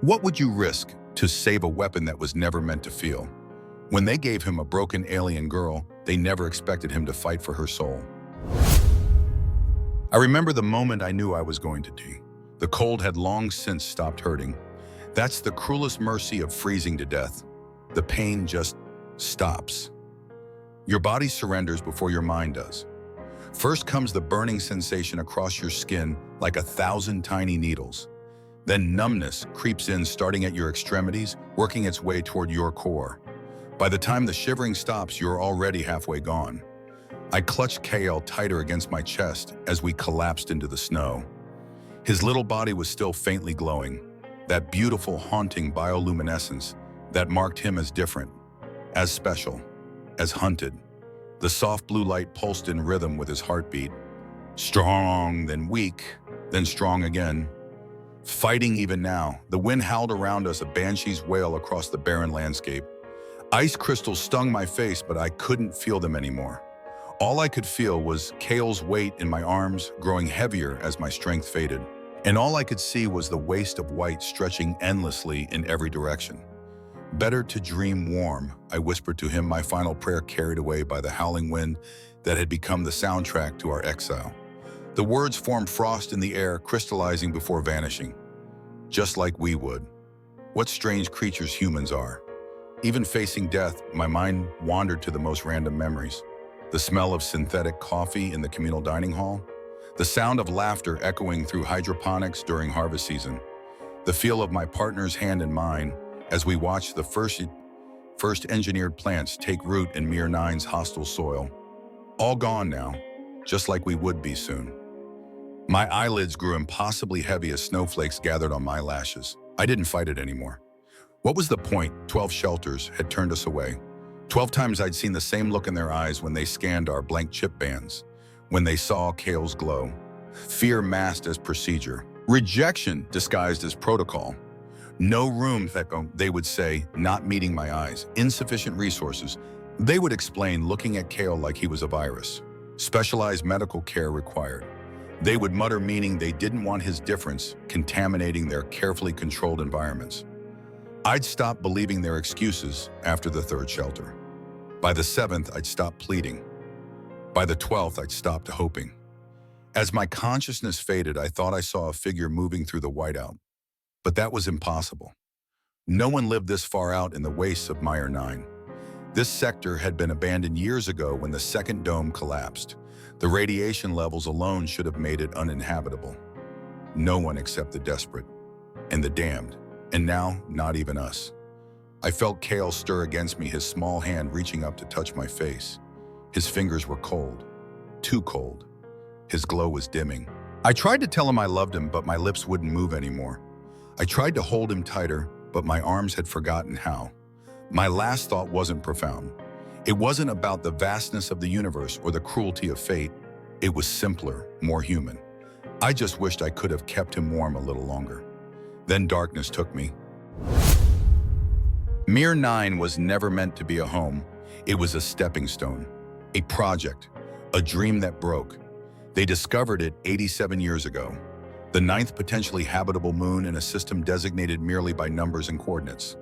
What would you risk to save a weapon that was never meant to feel? When they gave him a broken alien girl, they never expected him to fight for her soul. I remember the moment I knew I was going to die. The cold had long since stopped hurting. That's the cruelest mercy of freezing to death. The pain just stops. Your body surrenders before your mind does. First comes the burning sensation across your skin like 1,000 tiny needles. Then numbness creeps in, starting at your extremities, working its way toward your core. By the time the shivering stops, you're already halfway gone. I clutched Cael tighter against my chest as we collapsed into the snow. His little body was still faintly glowing, that beautiful, haunting bioluminescence that marked him as different, as special, as hunted. The soft blue light pulsed in rhythm with his heartbeat. Strong, then weak, then strong again. Fighting even now, the wind howled around us, a banshee's wail across the barren landscape. Ice crystals stung my face, but I couldn't feel them anymore. All I could feel was Cael's weight in my arms, growing heavier as my strength faded. And all I could see was the waste of white stretching endlessly in every direction. Better to dream warm, I whispered to him, my final prayer carried away by the howling wind that had become the soundtrack to our exile. The words formed frost in the air, crystallizing before vanishing. Just like we would. What strange creatures humans are. Even facing death, my mind wandered to the most random memories. The smell of synthetic coffee in the communal dining hall. The sound of laughter echoing through hydroponics during harvest season. The feel of my partner's hand in mine as we watched the first engineered plants take root in Mir 9's hostile soil. All gone now, just like we would be soon. My eyelids grew impossibly heavy as snowflakes gathered on my lashes. I didn't fight it anymore. What was the point? 12 shelters had turned us away. 12 times I'd seen the same look in their eyes when they scanned our blank chip bands, when they saw Cael's glow. Fear masked as procedure. Rejection disguised as protocol. No room, they would say, not meeting my eyes. Insufficient resources. They would explain, looking at Cael like he was a virus. Specialized medical care required. They would mutter, meaning they didn't want his difference contaminating their carefully controlled environments. I'd stopped believing their excuses after the 3rd shelter. By the 7th, I'd stopped pleading. By the 12th, I'd stopped hoping. As my consciousness faded, I thought I saw a figure moving through the whiteout. But that was impossible. No one lived this far out in the wastes of Mir 9. This sector had been abandoned years ago when the 2nd dome collapsed. The radiation levels alone should have made it uninhabitable. No one except the desperate and the damned, and now not even us. I felt Cael stir against me, his small hand reaching up to touch my face. His fingers were cold, too cold. His glow was dimming. I tried to tell him I loved him, but my lips wouldn't move anymore. I tried to hold him tighter, but my arms had forgotten how. My last thought wasn't profound. It wasn't about the vastness of the universe or the cruelty of fate. It was simpler, more human. I just wished I could have kept him warm a little longer. Then darkness took me. Mir 9 was never meant to be a home. It was a stepping stone, a project, a dream that broke. They discovered it 87 years ago. The 9th potentially habitable moon in a system designated merely by numbers and coordinates.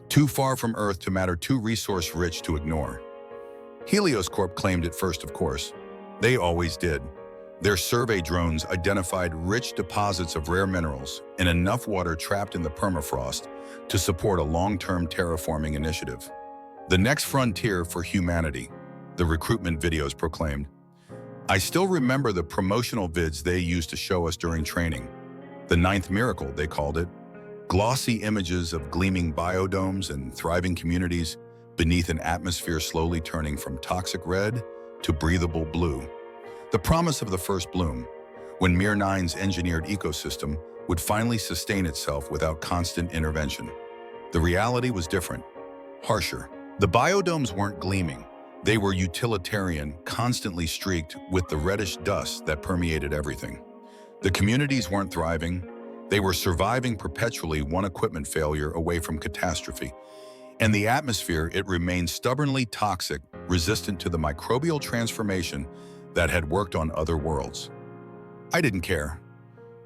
Too far from Earth to matter, too resource-rich to ignore. Helios Corp claimed it first, of course. They always did. Their survey drones identified rich deposits of rare minerals and enough water trapped in the permafrost to support a long-term terraforming initiative. The next frontier for humanity, the recruitment videos proclaimed. I still remember the promotional vids they used to show us during training. The 9th miracle, they called it. Glossy images of gleaming biodomes and thriving communities beneath an atmosphere slowly turning from toxic red to breathable blue. The promise of the first bloom, when Mir 9's engineered ecosystem would finally sustain itself without constant intervention. The reality was different, harsher. The biodomes weren't gleaming. They were utilitarian, constantly streaked with the reddish dust that permeated everything. The communities weren't thriving. They were surviving perpetually, one equipment failure away from catastrophe. And the atmosphere, it remained stubbornly toxic, resistant to the microbial transformation that had worked on other worlds. I didn't care.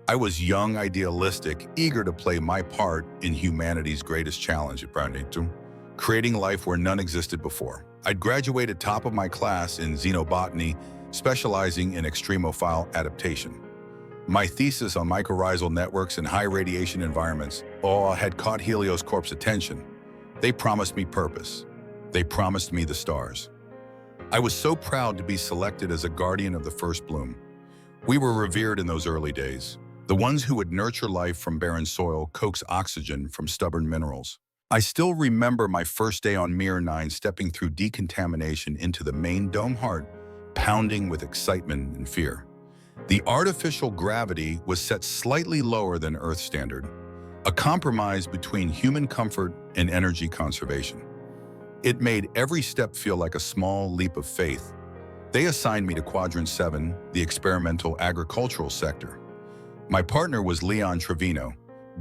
I was young, idealistic, eager to play my part in humanity's greatest challenge at Brown, creating life where none existed before. I'd graduated top of my class in xenobotany, specializing in extremophile adaptation. My thesis on mycorrhizal networks and high radiation environments had caught Helios Corp's attention. They promised me purpose. They promised me the stars. I was so proud to be selected as a guardian of the first bloom. We were revered in those early days, the ones who would nurture life from barren soil, coax oxygen from stubborn minerals. I still remember my first day on Mir 9 stepping through decontamination into the main dome heart, pounding with excitement and fear. The artificial gravity was set slightly lower than Earth standard, a compromise between human comfort and energy conservation. It made every step feel like a small leap of faith. They assigned me to Quadrant 7, the experimental agricultural sector. My partner was Leon Trevino,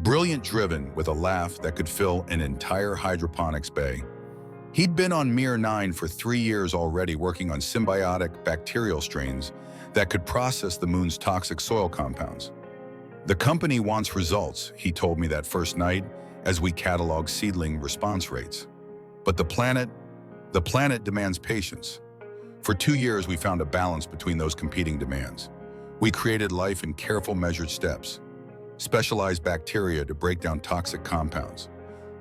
brilliant, driven, with a laugh that could fill an entire hydroponics bay. He'd been on Mir 9 for 3 years already, working on symbiotic bacterial strains that could process the moon's toxic soil compounds. The company wants results, he told me that first night as we cataloged seedling response rates. But the planet demands patience. For 2 years, we found a balance between those competing demands. We created life in careful, measured steps. Specialized bacteria to break down toxic compounds,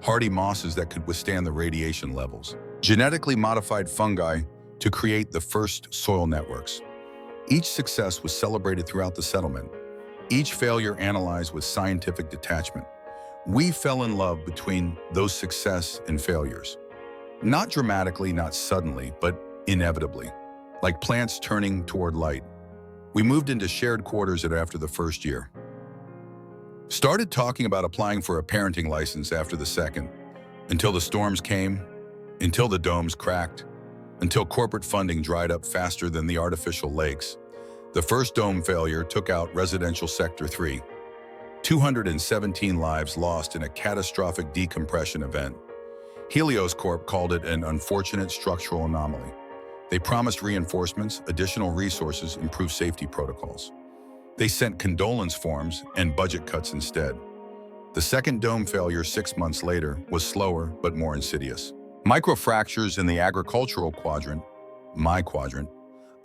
hardy mosses that could withstand the radiation levels, genetically modified fungi to create the first soil networks. Each success was celebrated throughout the settlement, each failure analyzed with scientific detachment. We fell in love between those success and failures. Not dramatically, not suddenly, but inevitably, like plants turning toward light. We moved into shared quarters after the first year. Started talking about applying for a parenting license after the second, until the storms came, until the domes cracked, until corporate funding dried up faster than the artificial lakes. The first dome failure took out residential sector 3. 217 lives lost in a catastrophic decompression event. Helios Corp called it an unfortunate structural anomaly. They promised reinforcements, additional resources, improved safety protocols. They sent condolence forms and budget cuts instead. The second dome failure 6 months later was slower but more insidious. Microfractures in the agricultural quadrant, my quadrant,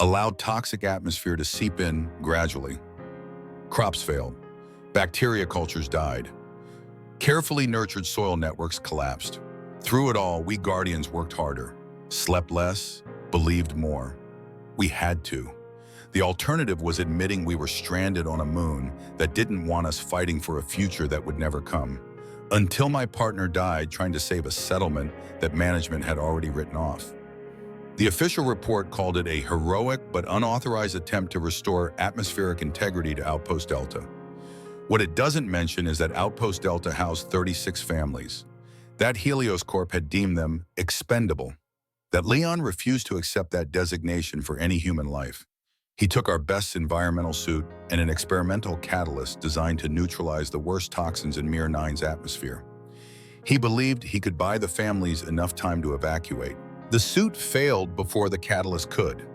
allowed toxic atmosphere to seep in gradually. Crops failed. Bacteria cultures died. Carefully nurtured soil networks collapsed. Through it all, we guardians worked harder, slept less, believed more. We had to. The alternative was admitting we were stranded on a moon that didn't want us fighting for a future that would never come. Until my partner died trying to save a settlement that management had already written off. The official report called it a heroic but unauthorized attempt to restore atmospheric integrity to Outpost Delta. What it doesn't mention is that Outpost Delta housed 36 families. That Helios Corp had deemed them expendable. That Leon refused to accept that designation for any human life. He took our best environmental suit and an experimental catalyst designed to neutralize the worst toxins in Mir 9's atmosphere. He believed he could buy the families enough time to evacuate. The suit failed before the catalyst could.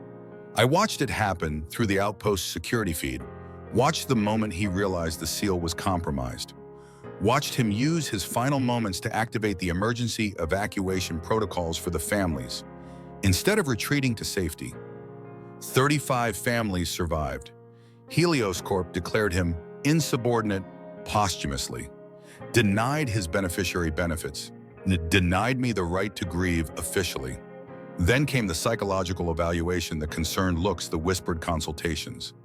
I watched it happen through the outpost's security feed, watched the moment he realized the seal was compromised, watched him use his final moments to activate the emergency evacuation protocols for the families, instead of retreating to safety. 35 families survived. Helios Corp declared him insubordinate posthumously, denied his beneficiary benefits, denied me the right to grieve officially. Then came the psychological evaluation, the concerned looks, the whispered consultations.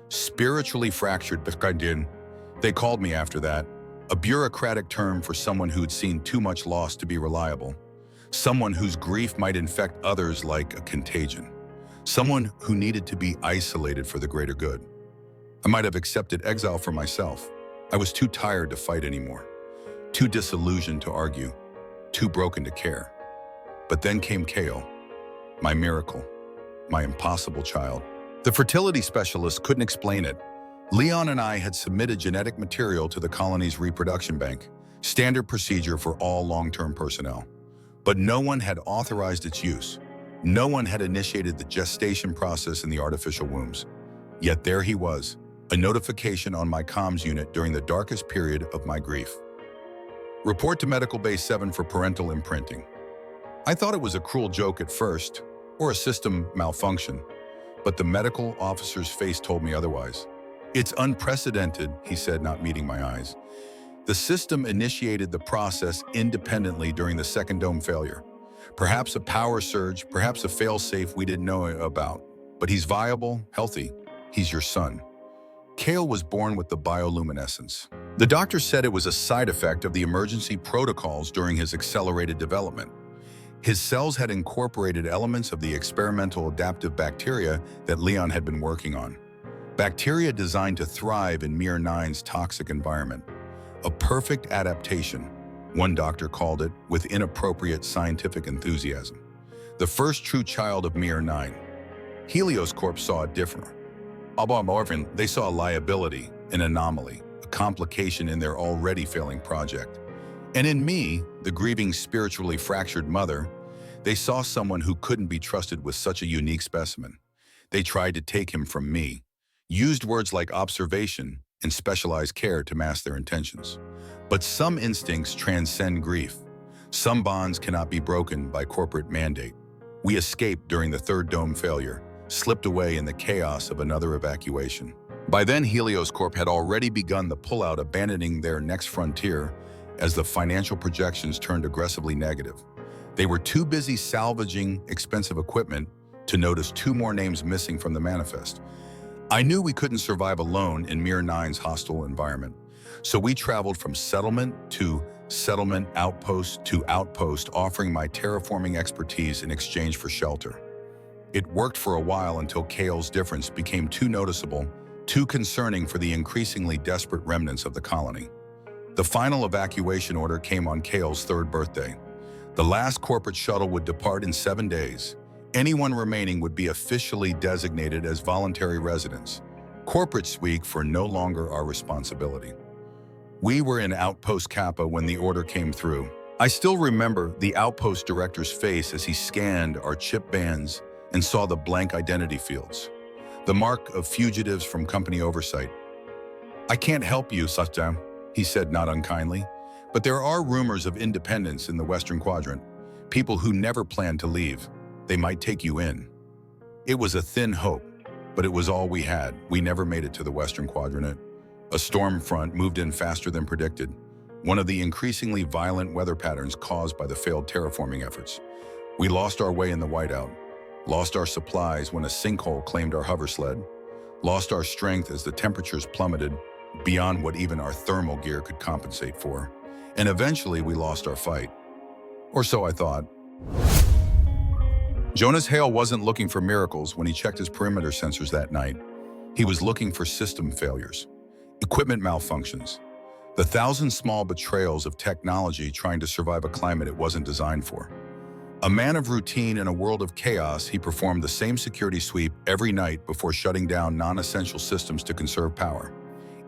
Spiritually fractured, they called me after that, a bureaucratic term for someone who'd seen too much loss to be reliable, someone whose grief might infect others like a contagion. Someone who needed to be isolated for the greater good. I might have accepted exile for myself. I was too tired to fight anymore, too disillusioned to argue, too broken to care. But then came Cael, my miracle, my impossible child. The fertility specialist couldn't explain it. Leon and I had submitted genetic material to the colony's reproduction bank, standard procedure for all long-term personnel. But no one had authorized its use. No one had initiated the gestation process in the artificial wombs. Yet there he was, a notification on my comms unit during the darkest period of my grief. Report to Medical Base 7 for parental imprinting. I thought it was a cruel joke at first, or a system malfunction, but the medical officer's face told me otherwise. It's unprecedented, he said, not meeting my eyes. The system initiated the process independently during the second dome failure. Perhaps a power surge, perhaps a fail-safe we didn't know about. But he's viable, healthy. He's your son. Cael was born with the bioluminescence. The doctor said it was a side effect of the emergency protocols during his accelerated development. His cells had incorporated elements of the experimental adaptive bacteria that Leon had been working on. Bacteria designed to thrive in Mir 9's toxic environment. A perfect adaptation, one doctor called it with inappropriate scientific enthusiasm. The first true child of Mir 9. Helios Corp saw it different. They saw a liability, an anomaly, a complication in their already failing project. And in me, the grieving spiritually fractured mother, they saw someone who couldn't be trusted with such a unique specimen. They tried to take him from me, used words like observation and specialized care to mask their intentions. But some instincts transcend grief. Some bonds cannot be broken by corporate mandate. We escaped during the third dome failure, slipped away in the chaos of another evacuation. By then, Helios Corp had already begun the pullout, abandoning their next frontier as the financial projections turned aggressively negative. They were too busy salvaging expensive equipment to notice 2 more names missing from the manifest. I knew we couldn't survive alone in Mir 9's hostile environment, so we traveled from settlement to settlement, outpost to outpost, offering my terraforming expertise in exchange for shelter. It worked for a while until Cael's difference became too noticeable, too concerning for the increasingly desperate remnants of the colony. The final evacuation order came on Cael's 3rd birthday. The last corporate shuttle would depart in 7 days. Anyone remaining would be officially designated as voluntary residents. Corporate speak for no longer our responsibility. We were in Outpost Kappa when the order came through. I still remember the outpost director's face as he scanned our chip bands and saw the blank identity fields, the mark of fugitives from company oversight. I can't help you, Satya, he said not unkindly, but there are rumors of independence in the Western Quadrant, people who never planned to leave. They might take you in. It was a thin hope, but it was all we had. We never made it to the Western Quadrant. A storm front moved in faster than predicted, one of the increasingly violent weather patterns caused by the failed terraforming efforts. We lost our way in the whiteout, lost our supplies when a sinkhole claimed our hover sled, lost our strength as the temperatures plummeted beyond what even our thermal gear could compensate for, and eventually we lost our fight. Or so I thought. Jonas Hale wasn't looking for miracles when he checked his perimeter sensors that night. He was looking for system failures, equipment malfunctions, the 1,000 small betrayals of technology trying to survive a climate it wasn't designed for. A man of routine in a world of chaos, he performed the same security sweep every night before shutting down non-essential systems to conserve power.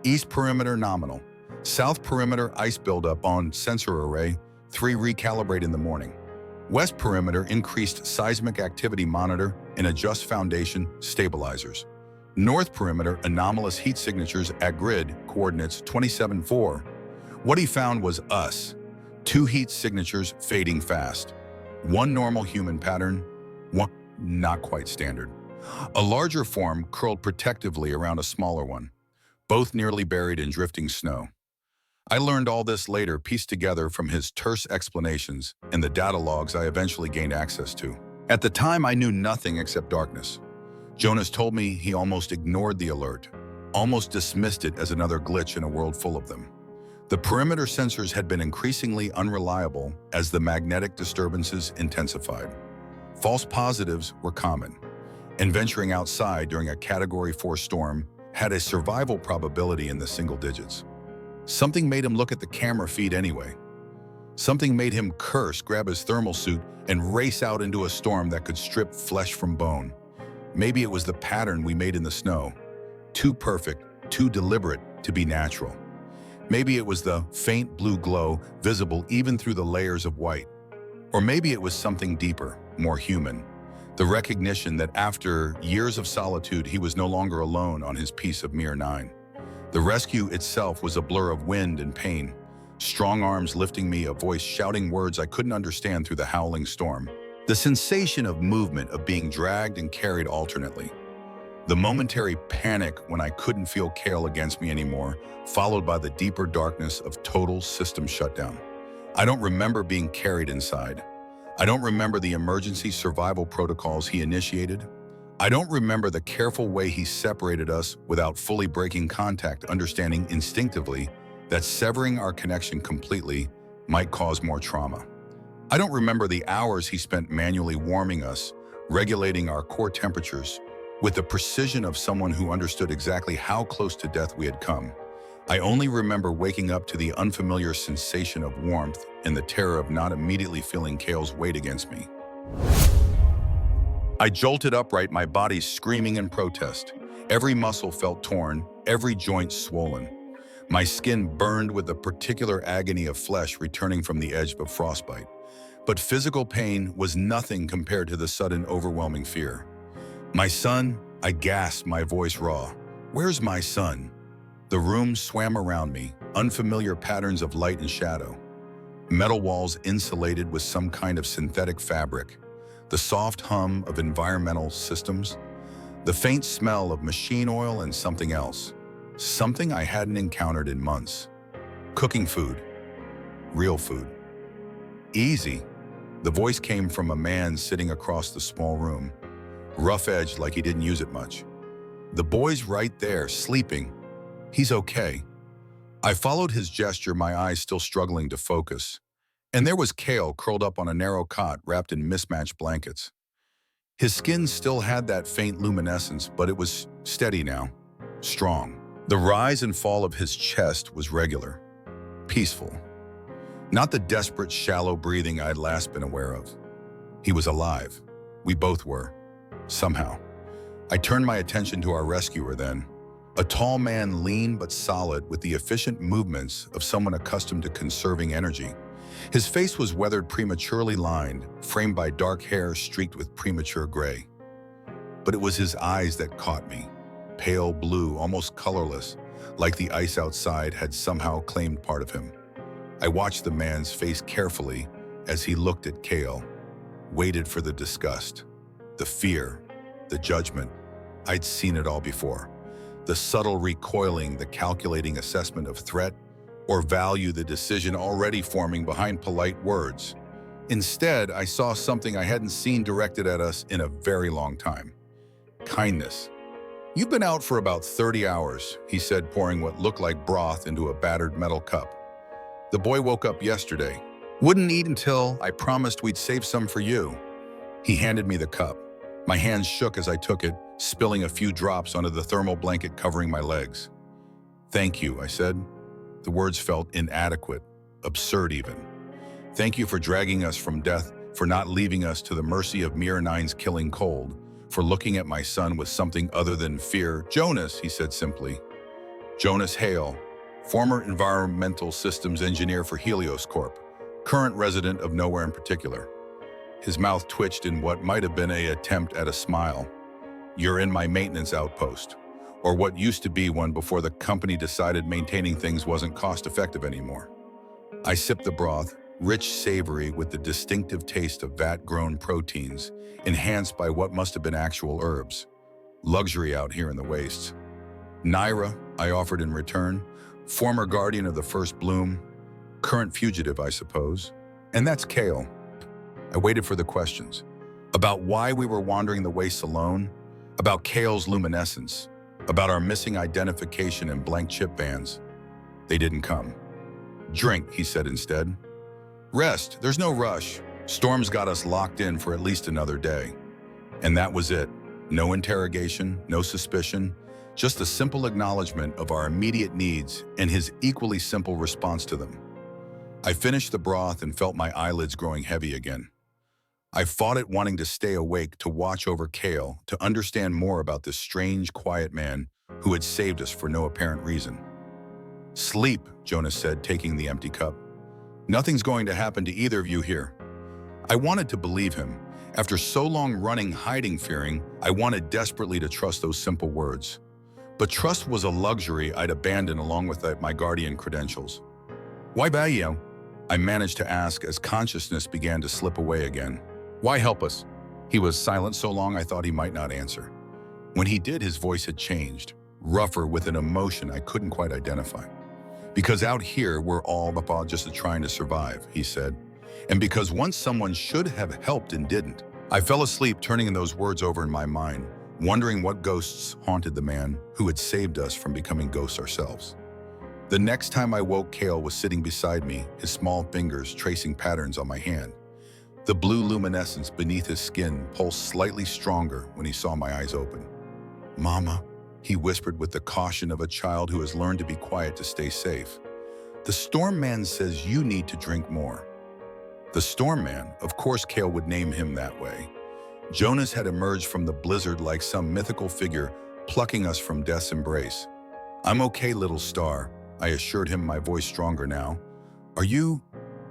East perimeter nominal. South perimeter ice buildup on sensor array, 3 recalibrate in the morning. West perimeter increased seismic activity monitor and adjust foundation stabilizers. North perimeter anomalous heat signatures at grid coordinates 27-4. What he found was us. 2 heat signatures fading fast. 1 normal human pattern, 1 not quite standard. A larger form curled protectively around a smaller one, both nearly buried in drifting snow. I learned all this later, pieced together from his terse explanations and the data logs I eventually gained access to. At the time, I knew nothing except darkness. Jonas told me he almost ignored the alert, almost dismissed it as another glitch in a world full of them. The perimeter sensors had been increasingly unreliable as the magnetic disturbances intensified. False positives were common, and venturing outside during a Category 4 storm had a survival probability in the single digits. Something made him look at the camera feed anyway. Something made him curse, grab his thermal suit, and race out into a storm that could strip flesh from bone. Maybe it was the pattern we made in the snow. Too perfect, too deliberate to be natural. Maybe it was the faint blue glow visible even through the layers of white. Or maybe it was something deeper, more human. The recognition that after years of solitude, he was no longer alone on his piece of Mir 9. The rescue itself was a blur of wind and pain, strong arms lifting me, a voice shouting words I couldn't understand through the howling storm. The sensation of movement, of being dragged and carried alternately. The momentary panic when I couldn't feel Cael against me anymore, followed by the deeper darkness of total system shutdown. I don't remember being carried inside. I don't remember the emergency survival protocols he initiated. I don't remember the careful way he separated us without fully breaking contact, understanding instinctively that severing our connection completely might cause more trauma. I don't remember the hours he spent manually warming us, regulating our core temperatures, with the precision of someone who understood exactly how close to death we had come. I only remember waking up to the unfamiliar sensation of warmth and the terror of not immediately feeling Cael's weight against me. I jolted upright, my body screaming in protest. Every muscle felt torn, every joint swollen. My skin burned with the particular agony of flesh returning from the edge of frostbite. But physical pain was nothing compared to the sudden, overwhelming fear. "My son," I gasped, my voice raw. "Where's my son?" The room swam around me, unfamiliar patterns of light and shadow. Metal walls insulated with some kind of synthetic fabric. The soft hum of environmental systems. The faint smell of machine oil and something else. Something I hadn't encountered in months. Cooking food. Real food. "Easy." The voice came from a man sitting across the small room. Rough-edged like he didn't use it much. "The boy's right there, sleeping. He's okay." I followed his gesture, my eyes still struggling to focus. And there was Cael curled up on a narrow cot wrapped in mismatched blankets. His skin still had that faint luminescence, but it was steady now, strong. The rise and fall of his chest was regular, peaceful. Not the desperate, shallow breathing I'd last been aware of. He was alive. We both were. Somehow. I turned my attention to our rescuer then. A tall man, lean but solid, with the efficient movements of someone accustomed to conserving energy. His face was weathered, prematurely lined, framed by dark hair streaked with premature gray. But it was his eyes that caught me. Pale blue, almost colorless, like the ice outside had somehow claimed part of him. I watched the man's face carefully as he looked at Cael, waited for the disgust, the fear, the judgment. I'd seen it all before. The subtle recoiling, the calculating assessment of threat or value, the decision already forming behind polite words. Instead, I saw something I hadn't seen directed at us in a very long time. Kindness. "You've been out for about 30 hours, he said, pouring what looked like broth into a battered metal cup. "The boy woke up yesterday. Wouldn't eat until I promised we'd save some for you." He handed me the cup. My hands shook as I took it, spilling a few drops onto the thermal blanket covering my legs. "Thank you," I said. The words felt inadequate, absurd even. "Thank you for dragging us from death, for not leaving us to the mercy of Mir 9's killing cold, for looking at my son with something other than fear." "Jonas," he said simply. "Jonas Hale, former environmental systems engineer for Helios Corp, current resident of nowhere in particular." His mouth twitched in what might have been an attempt at a smile. "You're in my maintenance outpost, or what used to be one before the company decided maintaining things wasn't cost-effective anymore." I sipped the broth, rich, savory, with the distinctive taste of vat-grown proteins, enhanced by what must have been actual herbs. Luxury out here in the wastes. "Nyra," I offered in return, "former guardian of the first bloom, current fugitive, I suppose." "And that's Cael." I waited for the questions. About why we were wandering the wastes alone, about Cael's luminescence, about our missing identification and blank chip vans. They didn't come. "Drink," he said instead. "Rest, there's no rush. Storm's got us locked in for at least another day." And that was it. No interrogation, no suspicion, just a simple acknowledgement of our immediate needs and his equally simple response to them. I finished the broth and felt my eyelids growing heavy again. I fought it, wanting to stay awake, to watch over Cael, to understand more about this strange, quiet man who had saved us for no apparent reason. "Sleep," Jonas said, taking the empty cup. "Nothing's going to happen to either of you here." I wanted to believe him, After so long running, hiding, fearing, I wanted desperately to trust those simple words. But trust was a luxury I'd abandoned along with my guardian credentials. Why Bayou? I managed to ask as consciousness began to slip away again. Why help us? He was silent so long I thought he might not answer. When he did, his voice had changed, rougher with an emotion I couldn't quite identify. Because out here, we're all about just trying to survive, he said. And because once someone should have helped and didn't. I fell asleep turning those words over in my mind, wondering what ghosts haunted the man who had saved us from becoming ghosts ourselves. The next time I woke, Cael was sitting beside me, his small fingers tracing patterns on my hand. The blue luminescence beneath his skin pulsed slightly stronger when he saw my eyes open. Mama, he whispered with the caution of a child who has learned to be quiet to stay safe. The storm man says you need to drink more. The storm man, of course Cael would name him that way. Jonas had emerged from the blizzard like some mythical figure plucking us from death's embrace. I'm okay, little star, I assured him, my voice stronger now.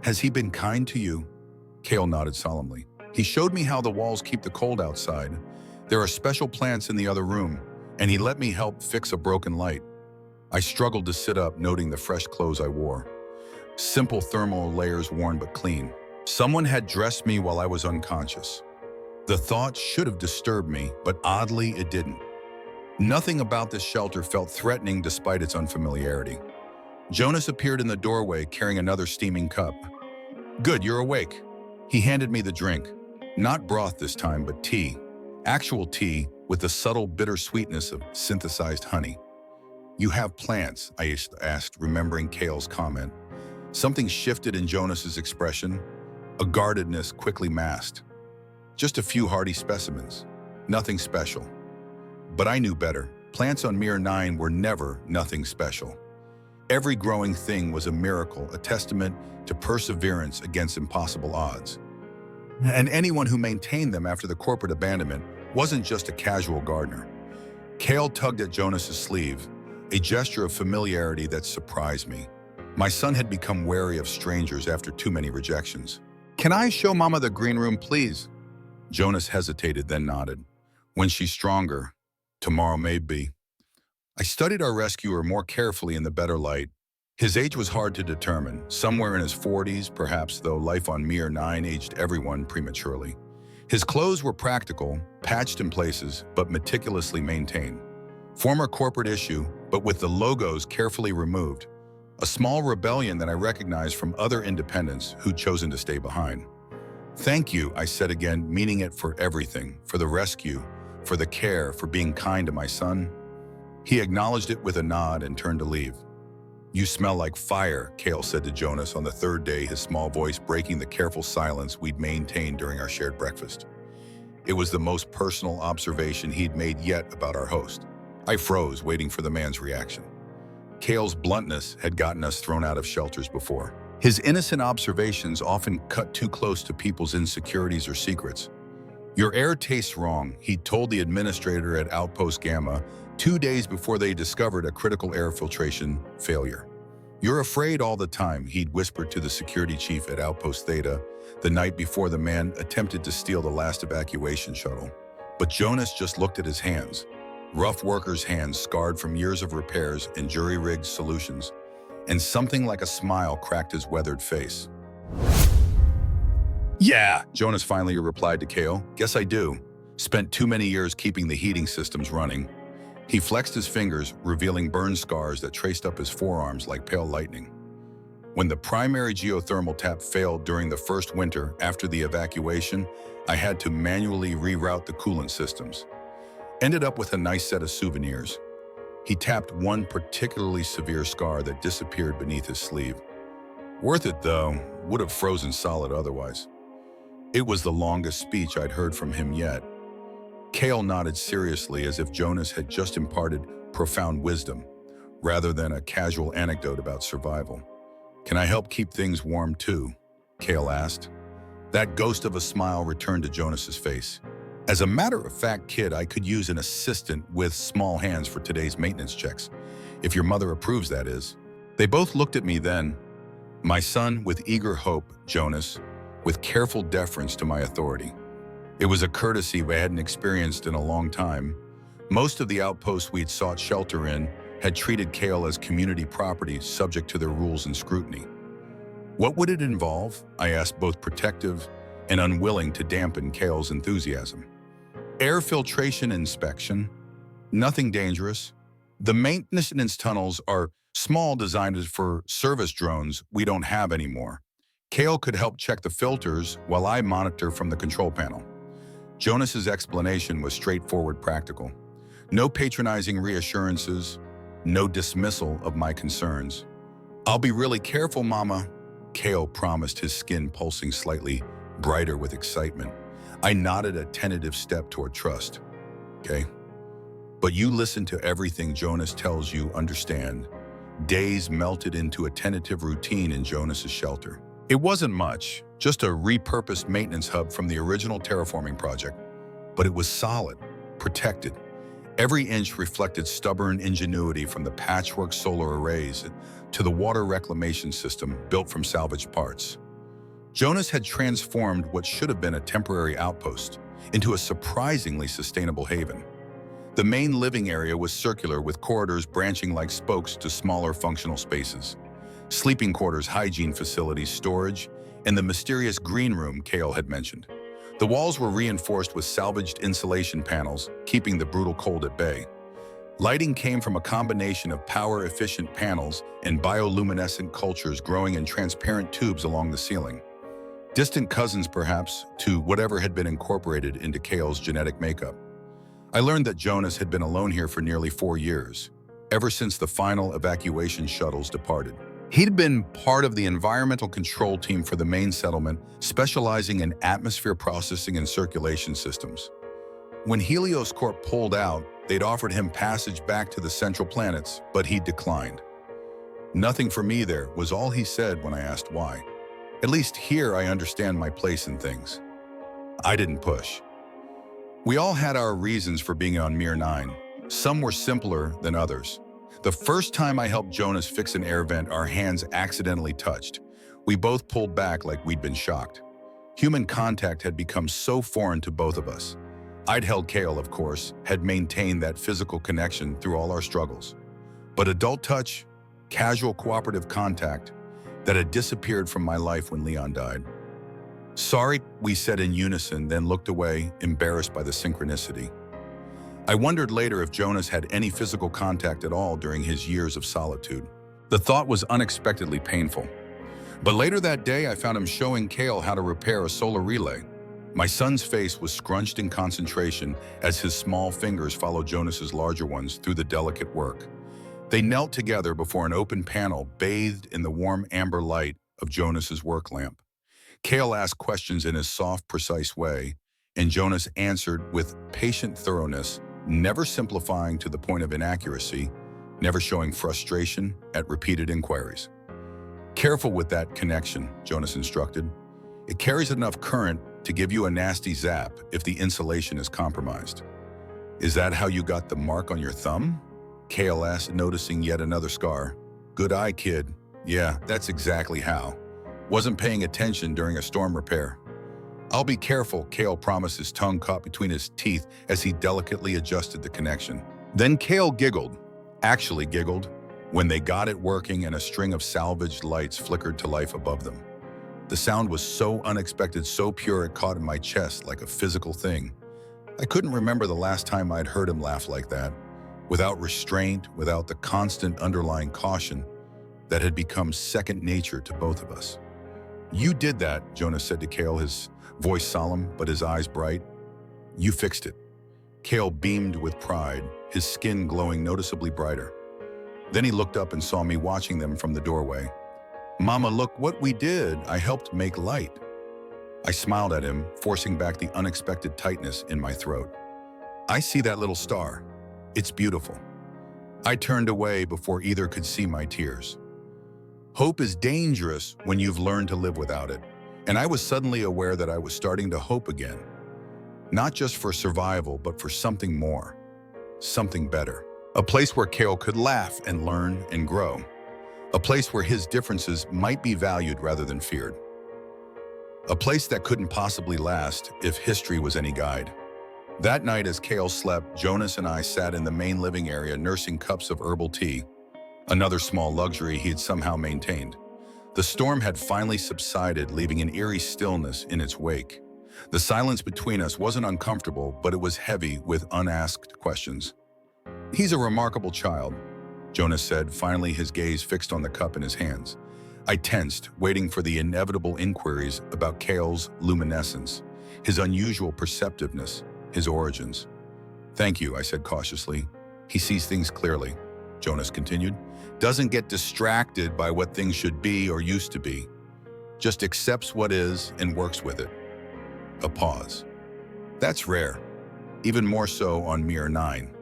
Has he been kind to you? Cael nodded solemnly. He showed me how the walls keep the cold outside. There are special plants in the other room, and he let me help fix a broken light. I struggled to sit up, noting the fresh clothes I wore. Simple thermal layers worn but clean. Someone had dressed me while I was unconscious. The thought should have disturbed me, but oddly it didn't. Nothing about this shelter felt threatening despite its unfamiliarity. Jonas appeared in the doorway carrying another steaming cup. Good, you're awake. He handed me the drink. Not broth this time, but tea. Actual tea with the subtle bitter sweetness of synthesized honey. You have plants, I asked, remembering Cael's comment. Something shifted in Jonas's expression, a guardedness quickly masked. Just a few hardy specimens, nothing special. But I knew better. Plants on Mir 9 were never nothing special. Every growing thing was a miracle, a testament to perseverance against impossible odds. And anyone who maintained them after the corporate abandonment wasn't just a casual gardener. Cael tugged at Jonas's sleeve, a gesture of familiarity that surprised me. My son had become wary of strangers after too many rejections. Can I show Mama the green room, please? Jonas hesitated, then nodded. When she's stronger, tomorrow may be. I studied our rescuer more carefully in the better light. His age was hard to determine, somewhere in his 40s, perhaps, though life on Mir 9 aged everyone prematurely. His clothes were practical, patched in places, but meticulously maintained. Former corporate issue, but with the logos carefully removed. A small rebellion that I recognized from other independents who'd chosen to stay behind. Thank you, I said again, meaning it for everything, for the rescue, for the care, for being kind to my son. He acknowledged it with a nod and turned to leave. You smell like fire, Cael said to Jonas on the third day, his small voice breaking the careful silence we'd maintained during our shared breakfast. It was the most personal observation he'd made yet about our host. I froze, waiting for the man's reaction. Cael's bluntness had gotten us thrown out of shelters before. His innocent observations often cut too close to people's insecurities or secrets. Your air tastes wrong, he told the administrator at Outpost Gamma 2 days before they discovered a critical air filtration failure. You're afraid all the time, he'd whispered to the security chief at Outpost Theta the night before the man attempted to steal the last evacuation shuttle. But Jonas just looked at his hands. Rough workers' hands scarred from years of repairs and jury-rigged solutions, and something like a smile cracked his weathered face. Yeah, Jonas finally replied to Cael. Guess I do. Spent too many years keeping the heating systems running. He flexed his fingers, revealing burn scars that traced up his forearms like pale lightning. When the primary geothermal tap failed during the first winter after the evacuation, I had to manually reroute the coolant systems. Ended up with a nice set of souvenirs. He tapped one particularly severe scar that disappeared beneath his sleeve. Worth it, though, would have frozen solid otherwise. It was the longest speech I'd heard from him yet. Cael nodded seriously as if Jonas had just imparted profound wisdom, rather than a casual anecdote about survival. Can I help keep things warm too? Cael asked. That ghost of a smile returned to Jonas's face. As a matter of fact, kid, I could use an assistant with small hands for today's maintenance checks. If your mother approves, that is. They both looked at me then. My son with eager hope, Jonas, with careful deference to my authority. It was a courtesy we hadn't experienced in a long time. Most of the outposts we'd sought shelter in had treated Cael as community property subject to their rules and scrutiny. What would it involve? I asked, both protective and unwilling to dampen Cael's enthusiasm. Air filtration inspection. Nothing dangerous. The maintenance tunnels are small, designed for service drones we don't have anymore. Cael could help check the filters while I monitor from the control panel. Jonas's explanation was straightforward, practical. No patronizing reassurances, no dismissal of my concerns. "I'll be really careful, Mama," Cael promised, his skin pulsing slightly brighter with excitement. I nodded a tentative step toward trust. "Okay. But you listen to everything Jonas tells you, understand?" Days melted into a tentative routine in Jonas's shelter. It wasn't much, just a repurposed maintenance hub from the original terraforming project. But it was solid, protected. Every inch reflected stubborn ingenuity, from the patchwork solar arrays to the water reclamation system built from salvaged parts. Jonas had transformed what should have been a temporary outpost into a surprisingly sustainable haven. The main living area was circular, with corridors branching like spokes to smaller functional spaces. Sleeping quarters, hygiene facilities, storage, and the mysterious green room Cael had mentioned. The walls were reinforced with salvaged insulation panels, keeping the brutal cold at bay. Lighting came from a combination of power-efficient panels and bioluminescent cultures growing in transparent tubes along the ceiling. Distant cousins, perhaps, to whatever had been incorporated into Cael's genetic makeup. I learned that Jonas had been alone here for nearly 4 years, ever since the final evacuation shuttles departed. He'd been part of the environmental control team for the main settlement, specializing in atmosphere processing and circulation systems. When Helios Corp pulled out, they'd offered him passage back to the central planets, but he declined. "Nothing for me there," was all he said when I asked why. "At least here I understand my place in things." I didn't push. We all had our reasons for being on Mir 9. Some were simpler than others. The first time I helped Jonas fix an air vent, our hands accidentally touched. We both pulled back like we'd been shocked. Human contact had become so foreign to both of us. I'd held Cael, of course, had maintained that physical connection through all our struggles. But adult touch, casual cooperative contact, that had disappeared from my life when Leon died. "Sorry," we said in unison, then looked away, embarrassed by the synchronicity. I wondered later if Jonas had any physical contact at all during his years of solitude. The thought was unexpectedly painful. But later that day, I found him showing Cael how to repair a solar relay. My son's face was scrunched in concentration as his small fingers followed Jonas's larger ones through the delicate work. They knelt together before an open panel, bathed in the warm amber light of Jonas's work lamp. Cael asked questions in his soft, precise way, and Jonas answered with patient thoroughness, never simplifying to the point of inaccuracy, never showing frustration at repeated inquiries. "Careful with that connection," Jonas instructed. "It carries enough current to give you a nasty zap if the insulation is compromised." "Is that how you got the mark on your thumb?" Cael asked, noticing yet another scar. "Good eye, kid. Yeah, that's exactly how. Wasn't paying attention during a storm repair." "I'll be careful," Cael promised, his tongue caught between his teeth as he delicately adjusted the connection. Then Cael giggled, actually giggled, when they got it working and a string of salvaged lights flickered to life above them. The sound was so unexpected, so pure, it caught in my chest like a physical thing. I couldn't remember the last time I'd heard him laugh like that, without restraint, without the constant underlying caution that had become second nature to both of us. "You did that," Jonas said to Cael, his voice solemn but his eyes bright. "You fixed it." Cael beamed with pride, his skin glowing noticeably brighter. Then he looked up and saw me watching them from the doorway. "Mama, look what we did. I helped make light." I smiled at him, forcing back the unexpected tightness in my throat. "I see that little star. It's beautiful." I turned away before either could see my tears. Hope is dangerous when you've learned to live without it, and I was suddenly aware that I was starting to hope again. Not just for survival, but for something more, something better. A place where Cael could laugh and learn and grow. A place where his differences might be valued rather than feared. A place that couldn't possibly last if history was any guide. That night as Cael slept, Jonas and I sat in the main living area nursing cups of herbal tea, another small luxury he had somehow maintained. The storm had finally subsided, leaving an eerie stillness in its wake. The silence between us wasn't uncomfortable, but it was heavy with unasked questions. "He's a remarkable child," Jonas said, finally his gaze fixed on the cup in his hands. I tensed, waiting for the inevitable inquiries about Cael's luminescence, his unusual perceptiveness, his origins. "Thank you," I said cautiously. "He sees things clearly," Jonas continued. "Doesn't get distracted by what things should be or used to be. Just accepts what is and works with it." A pause. That's rare, even more so on Mir 9.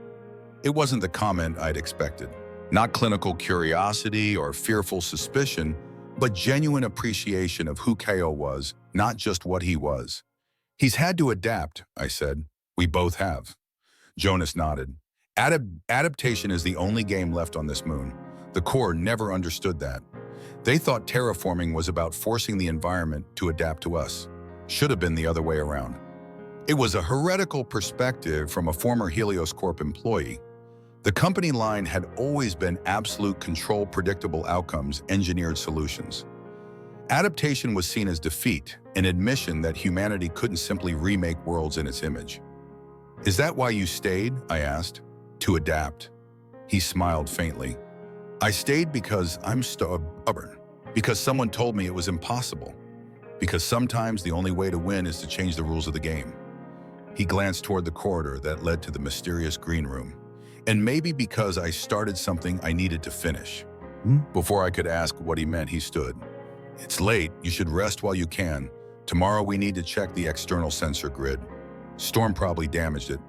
It wasn't the comment I'd expected. Not clinical curiosity or fearful suspicion, but genuine appreciation of who Cael was, not just what he was. "He's had to adapt," I said. "We both have." Jonas nodded. Adaptation is the only game left on this moon. The core never understood that. They thought terraforming was about forcing the environment to adapt to us. Should have been the other way around. It was a heretical perspective from a former Helios Corp employee. The company line had always been absolute control, predictable outcomes, engineered solutions. Adaptation was seen as defeat, an admission that humanity couldn't simply remake worlds in its image. "Is that why you stayed?" I asked. "To adapt." He smiled faintly. "I stayed because I'm stubborn. Because someone told me it was impossible. Because sometimes the only way to win is to change the rules of the game." He glanced toward the corridor that led to the mysterious green room. "And maybe because I started something I needed to finish." Before I could ask what he meant, he stood. "It's late. You should rest while you can. Tomorrow we need to check the external sensor grid. Storm probably damaged it."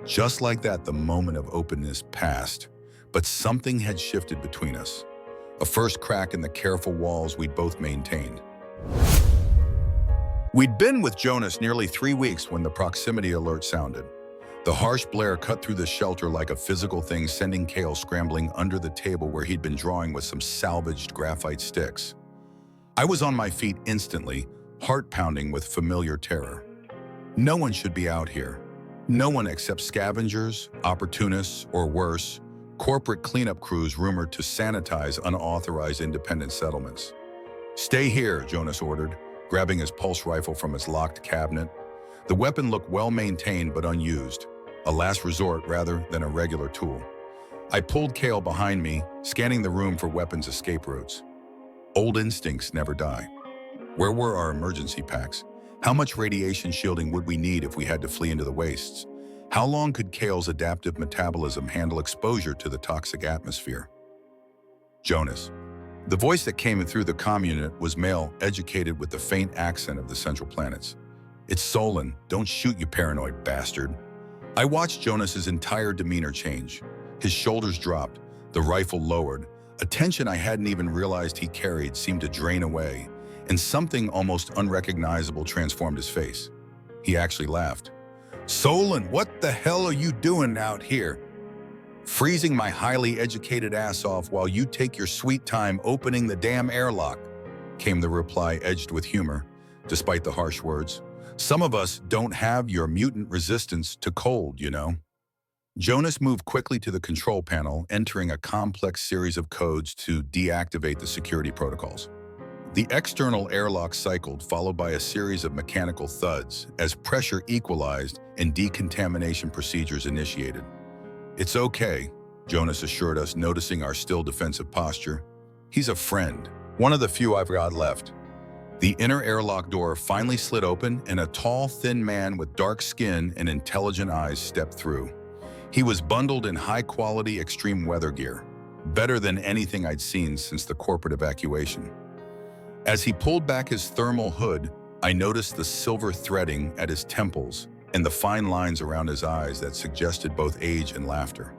Just like that, the moment of openness passed, but something had shifted between us. A first crack in the careful walls we'd both maintained. We'd been with Jonas nearly 3 weeks when the proximity alert sounded. The harsh blare cut through the shelter like a physical thing, sending Cael scrambling under the table where he'd been drawing with some salvaged graphite sticks. I was on my feet instantly, heart pounding with familiar terror. No one should be out here. No one except scavengers, opportunists, or worse, corporate cleanup crews rumored to sanitize unauthorized independent settlements. "Stay here," Jonas ordered, grabbing his pulse rifle from its locked cabinet. The weapon looked well-maintained but unused, a last resort rather than a regular tool. I pulled Cael behind me, scanning the room for weapons escape routes. Old instincts never die. Where were our emergency packs? How much radiation shielding would we need if we had to flee into the wastes? How long could Cael's adaptive metabolism handle exposure to the toxic atmosphere? Jonas. The voice that came through the comm unit was male, educated with the faint accent of the Central Planets. "It's Solon. Don't shoot, you paranoid bastard." I watched Jonas's entire demeanor change. His shoulders dropped, the rifle lowered. A tension I hadn't even realized he carried seemed to drain away, and something almost unrecognizable transformed his face. He actually laughed. "Solon, what the hell are you doing out here?" "Freezing my highly educated ass off while you take your sweet time opening the damn airlock," came the reply, edged with humor, despite the harsh words. "Some of us don't have your mutant resistance to cold, you know." Jonas moved quickly to the control panel, entering a complex series of codes to deactivate the security protocols. The external airlock cycled, followed by a series of mechanical thuds as pressure equalized and decontamination procedures initiated. "It's okay," Jonas assured us, noticing our still defensive posture. "He's a friend, one of the few I've got left." The inner airlock door finally slid open, and a tall, thin man with dark skin and intelligent eyes stepped through. He was bundled in high-quality extreme weather gear, better than anything I'd seen since the corporate evacuation. As he pulled back his thermal hood, I noticed the silver threading at his temples and the fine lines around his eyes that suggested both age and laughter.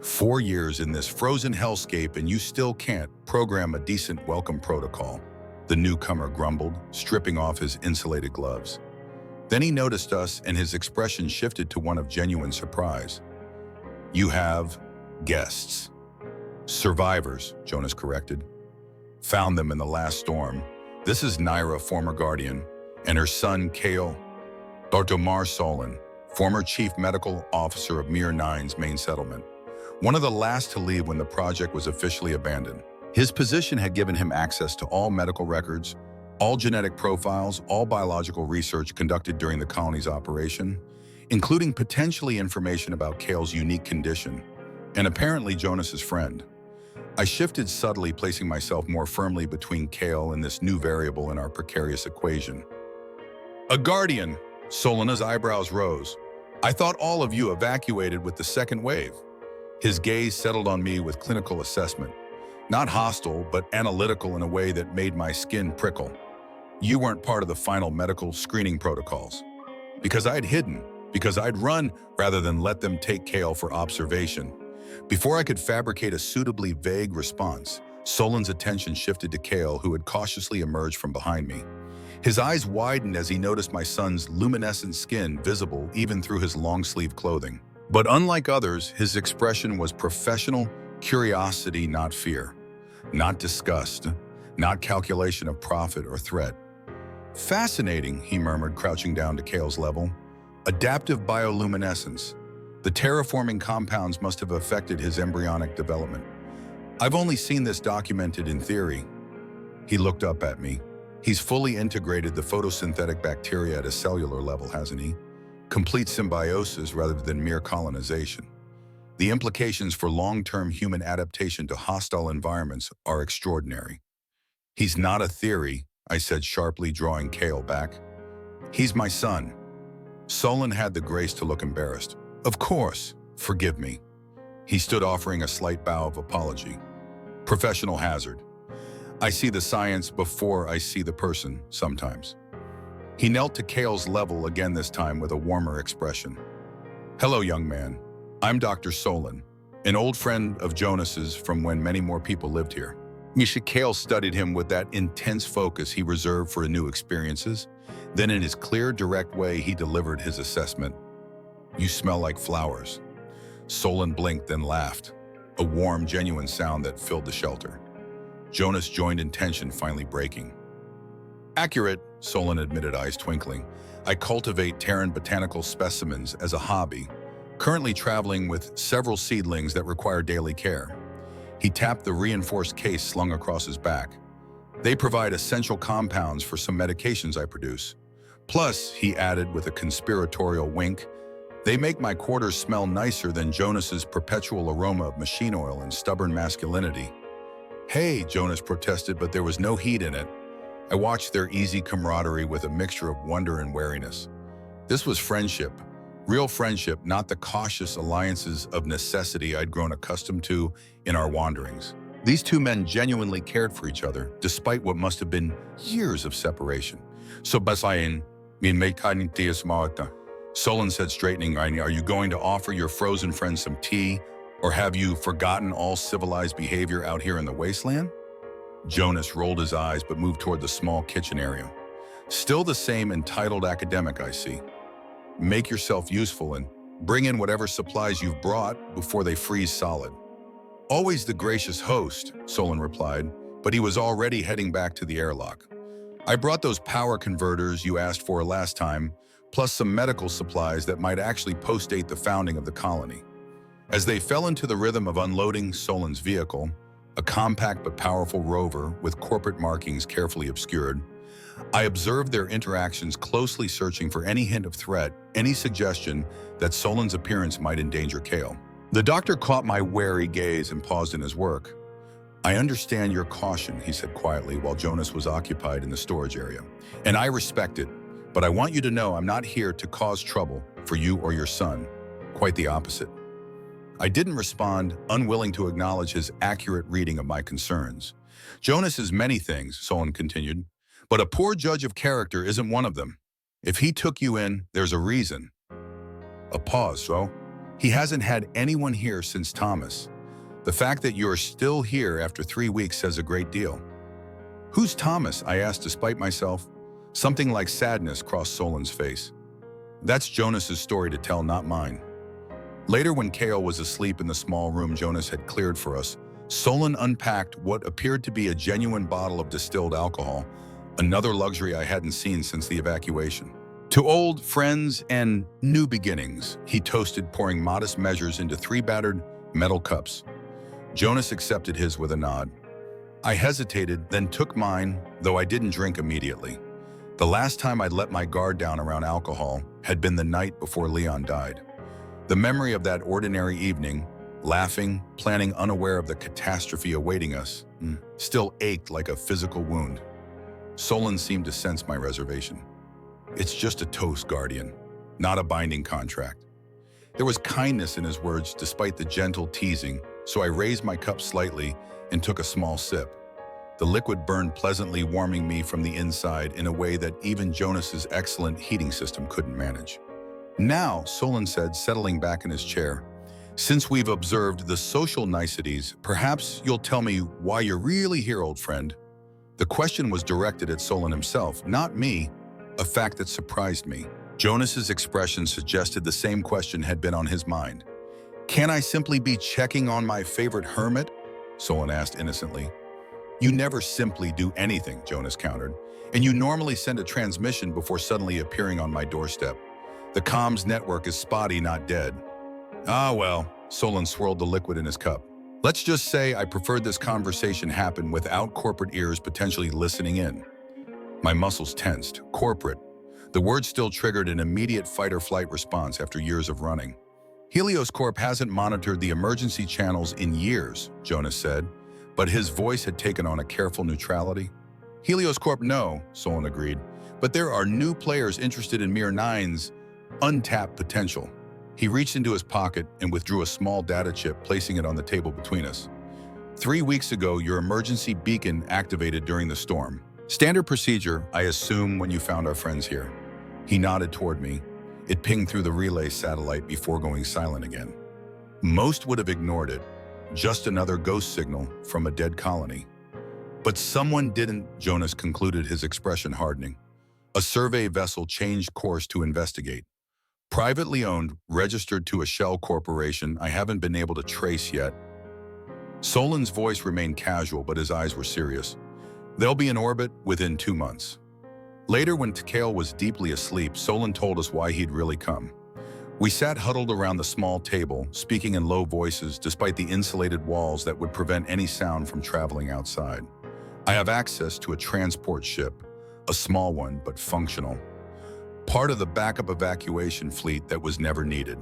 4 years in this frozen hellscape and you still can't program a decent welcome protocol, the newcomer grumbled, stripping off his insulated gloves. Then he noticed us and his expression shifted to one of genuine surprise. "You have guests." "Survivors," Jonas corrected. "Found them in the last storm. This is Nyra, former Guardian. and her son, Cael, Dr. Solon, former chief medical officer of Mir 9's main settlement, one of the last to leave when the project was officially abandoned. His position had given him access to all medical records, all genetic profiles, all biological research conducted during the colony's operation, including potentially information about Cael's unique condition, and apparently Jonas's friend. I shifted subtly, placing myself more firmly between Cael and this new variable in our precarious equation. A guardian! Solana's eyebrows rose. I thought all of you evacuated with the second wave. His gaze settled on me with clinical assessment. Not hostile, but analytical in a way that made my skin prickle. You weren't part of the final medical screening protocols. Because I'd hidden, because I'd run rather than let them take Cael for observation. Before I could fabricate a suitably vague response, Solon's attention shifted to Cael, who had cautiously emerged from behind me. His eyes widened as he noticed my son's luminescent skin visible even through his long-sleeve clothing. But unlike others, his expression was professional curiosity, not fear. Not disgust, not calculation of profit or threat. Fascinating, he murmured, crouching down to Cael's level. Adaptive bioluminescence. The terraforming compounds must have affected his embryonic development. I've only seen this documented in theory. He looked up at me. He's fully integrated the photosynthetic bacteria at a cellular level, hasn't he? Complete symbiosis rather than mere colonization. The implications for long-term human adaptation to hostile environments are extraordinary. He's not a theory, I said sharply, drawing Cael back. He's my son. Solon had the grace to look embarrassed. Of course, forgive me. He stood, offering a slight bow of apology. Professional hazard. I see the science before I see the person, sometimes. He knelt to Cael's level again, this time with a warmer expression. Hello, young man. I'm Dr. Solon, an old friend of Jonas's from when many more people lived here. Cael studied him with that intense focus he reserved for new experiences. Then in his clear, direct way, he delivered his assessment. You smell like flowers. Solon blinked, then laughed, a warm, genuine sound that filled the shelter. Jonas joined in tension, finally breaking. Accurate, Solon admitted, eyes twinkling. I cultivate Terran botanical specimens as a hobby, currently traveling with several seedlings that require daily care. He tapped the reinforced case slung across his back. They provide essential compounds for some medications I produce. Plus, he added with a conspiratorial wink, they make my quarters smell nicer than Jonas's perpetual aroma of machine oil and stubborn masculinity. Hey, Jonas protested, but there was no heat in it. I watched their easy camaraderie with a mixture of wonder and wariness. This was friendship. Real friendship, not the cautious alliances of necessity I'd grown accustomed to in our wanderings. These two men genuinely cared for each other, despite what must have been years of separation. So basayin, min may kanitias maata. Solon said, straightening, are you going to offer your frozen friend some tea, or have you forgotten all civilized behavior out here in the wasteland? Jonas rolled his eyes but moved toward the small kitchen area. Still the same entitled academic, I see. Make yourself useful and bring in whatever supplies you've brought before they freeze solid. Always the gracious host, Solon replied, but he was already heading back to the airlock. I brought those power converters you asked for last time, plus some medical supplies that might actually postdate the founding of the colony. As they fell into the rhythm of unloading Solon's vehicle, a compact but powerful rover with corporate markings carefully obscured, I observed their interactions closely, searching for any hint of threat, any suggestion that Solon's appearance might endanger Cael. The doctor caught my wary gaze and paused in his work. I understand your caution, he said quietly while Jonas was occupied in the storage area. And I respect it, but I want you to know I'm not here to cause trouble for you or your son. Quite the opposite. I didn't respond, unwilling to acknowledge his accurate reading of my concerns. Jonas is many things, Solon continued, but a poor judge of character isn't one of them. If he took you in, there's a reason. A pause, so? He hasn't had anyone here since Thomas. The fact that you're still here after 3 weeks says a great deal. Who's Thomas? I asked despite myself. Something like sadness crossed Solon's face. That's Jonas's story to tell, not mine. Later, when Cael was asleep in the small room Jonas had cleared for us, Solon unpacked what appeared to be a genuine bottle of distilled alcohol, another luxury I hadn't seen since the evacuation. To old friends and new beginnings, he toasted, pouring modest measures into 3 battered metal cups. Jonas accepted his with a nod. I hesitated, then took mine, though I didn't drink immediately. The last time I'd let my guard down around alcohol had been the night before Leon died. The memory of that ordinary evening, laughing, planning unaware of the catastrophe awaiting us, still ached like a physical wound. Solon seemed to sense my reservation. It's just a toast, Guardian, not a binding contract. There was kindness in his words despite the gentle teasing, so I raised my cup slightly and took a small sip. The liquid burned pleasantly, warming me from the inside in a way that even Jonas's excellent heating system couldn't manage. Now, Solon said, settling back in his chair, since we've observed the social niceties, perhaps you'll tell me why you're really here, old friend. The question was directed at Solon himself, not me, a fact that surprised me. Jonas's expression suggested the same question had been on his mind. Can I simply be checking on my favorite hermit? Solon asked innocently. You never simply do anything, Jonas countered, and you normally send a transmission before suddenly appearing on my doorstep. The comms network is spotty, not dead. Ah, well, Solon swirled the liquid in his cup. Let's just say I preferred this conversation happen without corporate ears potentially listening in. My muscles tensed. Corporate. The word still triggered an immediate fight-or-flight response after years of running. Helios Corp hasn't monitored the emergency channels in years, Jonas said, but his voice had taken on a careful neutrality. Helios Corp, no, Solon agreed, but there are new players interested in Mir 9's untapped potential. He reached into his pocket and withdrew a small data chip, placing it on the table between us. 3 weeks ago, your emergency beacon activated during the storm. Standard procedure, I assume, when you found our friends here. He nodded toward me. It pinged through the relay satellite before going silent again. Most would have ignored it. Just another ghost signal from a dead colony. But someone didn't, Jonas concluded, his expression hardening. A survey vessel changed course to investigate. Privately owned, registered to a shell corporation I haven't been able to trace yet. Solon's voice remained casual, but his eyes were serious. They'll be in orbit within 2 months. Later, when Cael was deeply asleep, Solon told us why he'd really come. We sat huddled around the small table, speaking in low voices despite the insulated walls that would prevent any sound from traveling outside. I have access to a transport ship, a small one but functional. Part of the backup evacuation fleet that was never needed.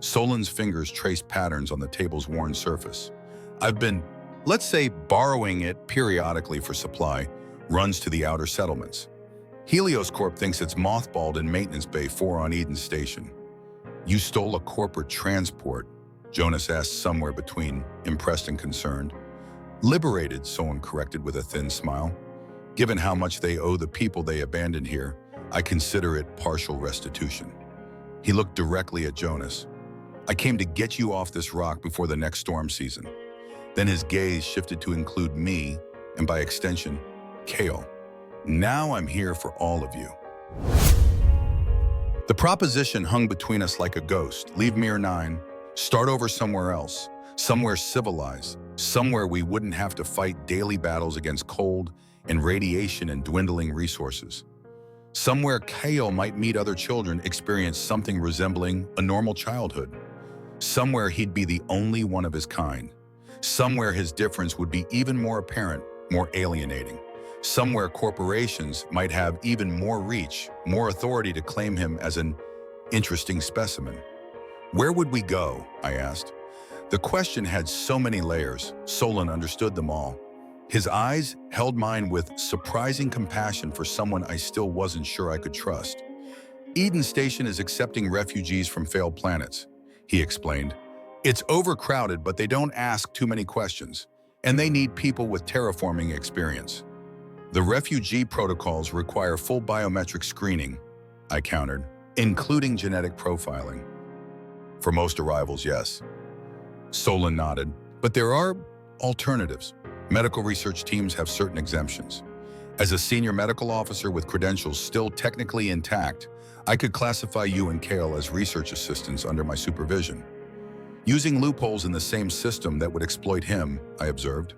Solon's fingers traced patterns on the table's worn surface. I've been, let's say, borrowing it periodically for supply, runs to the outer settlements. Helios Corp thinks it's mothballed in Maintenance Bay 4 on Eden Station. You stole a corporate transport, Jonas asked, somewhere between impressed and concerned. Liberated, Solon corrected with a thin smile. Given how much they owe the people they abandoned here, I consider it partial restitution. He looked directly at Jonas. I came to get you off this rock before the next storm season. Then his gaze shifted to include me, and by extension, Cael. Now I'm here for all of you. The proposition hung between us like a ghost. Leave Mir 9, start over somewhere else, somewhere civilized, somewhere we wouldn't have to fight daily battles against cold and radiation and dwindling resources. Somewhere Cael might meet other children, experience something resembling a normal childhood. Somewhere he'd be the only one of his kind. Somewhere his difference would be even more apparent, more alienating. Somewhere corporations might have even more reach, more authority to claim him as an interesting specimen. Where would we go? I asked. The question had so many layers. Solon understood them all. His eyes held mine with surprising compassion for someone I still wasn't sure I could trust. Eden Station is accepting refugees from failed planets, he explained. It's overcrowded, but they don't ask too many questions, and they need people with terraforming experience. The refugee protocols require full biometric screening, I countered, including genetic profiling. For most arrivals, yes. Solon nodded, but there are alternatives. Medical research teams have certain exemptions. As a senior medical officer with credentials still technically intact, I could classify you and Cael as research assistants under my supervision. Using loopholes in the same system that would exploit him, I observed.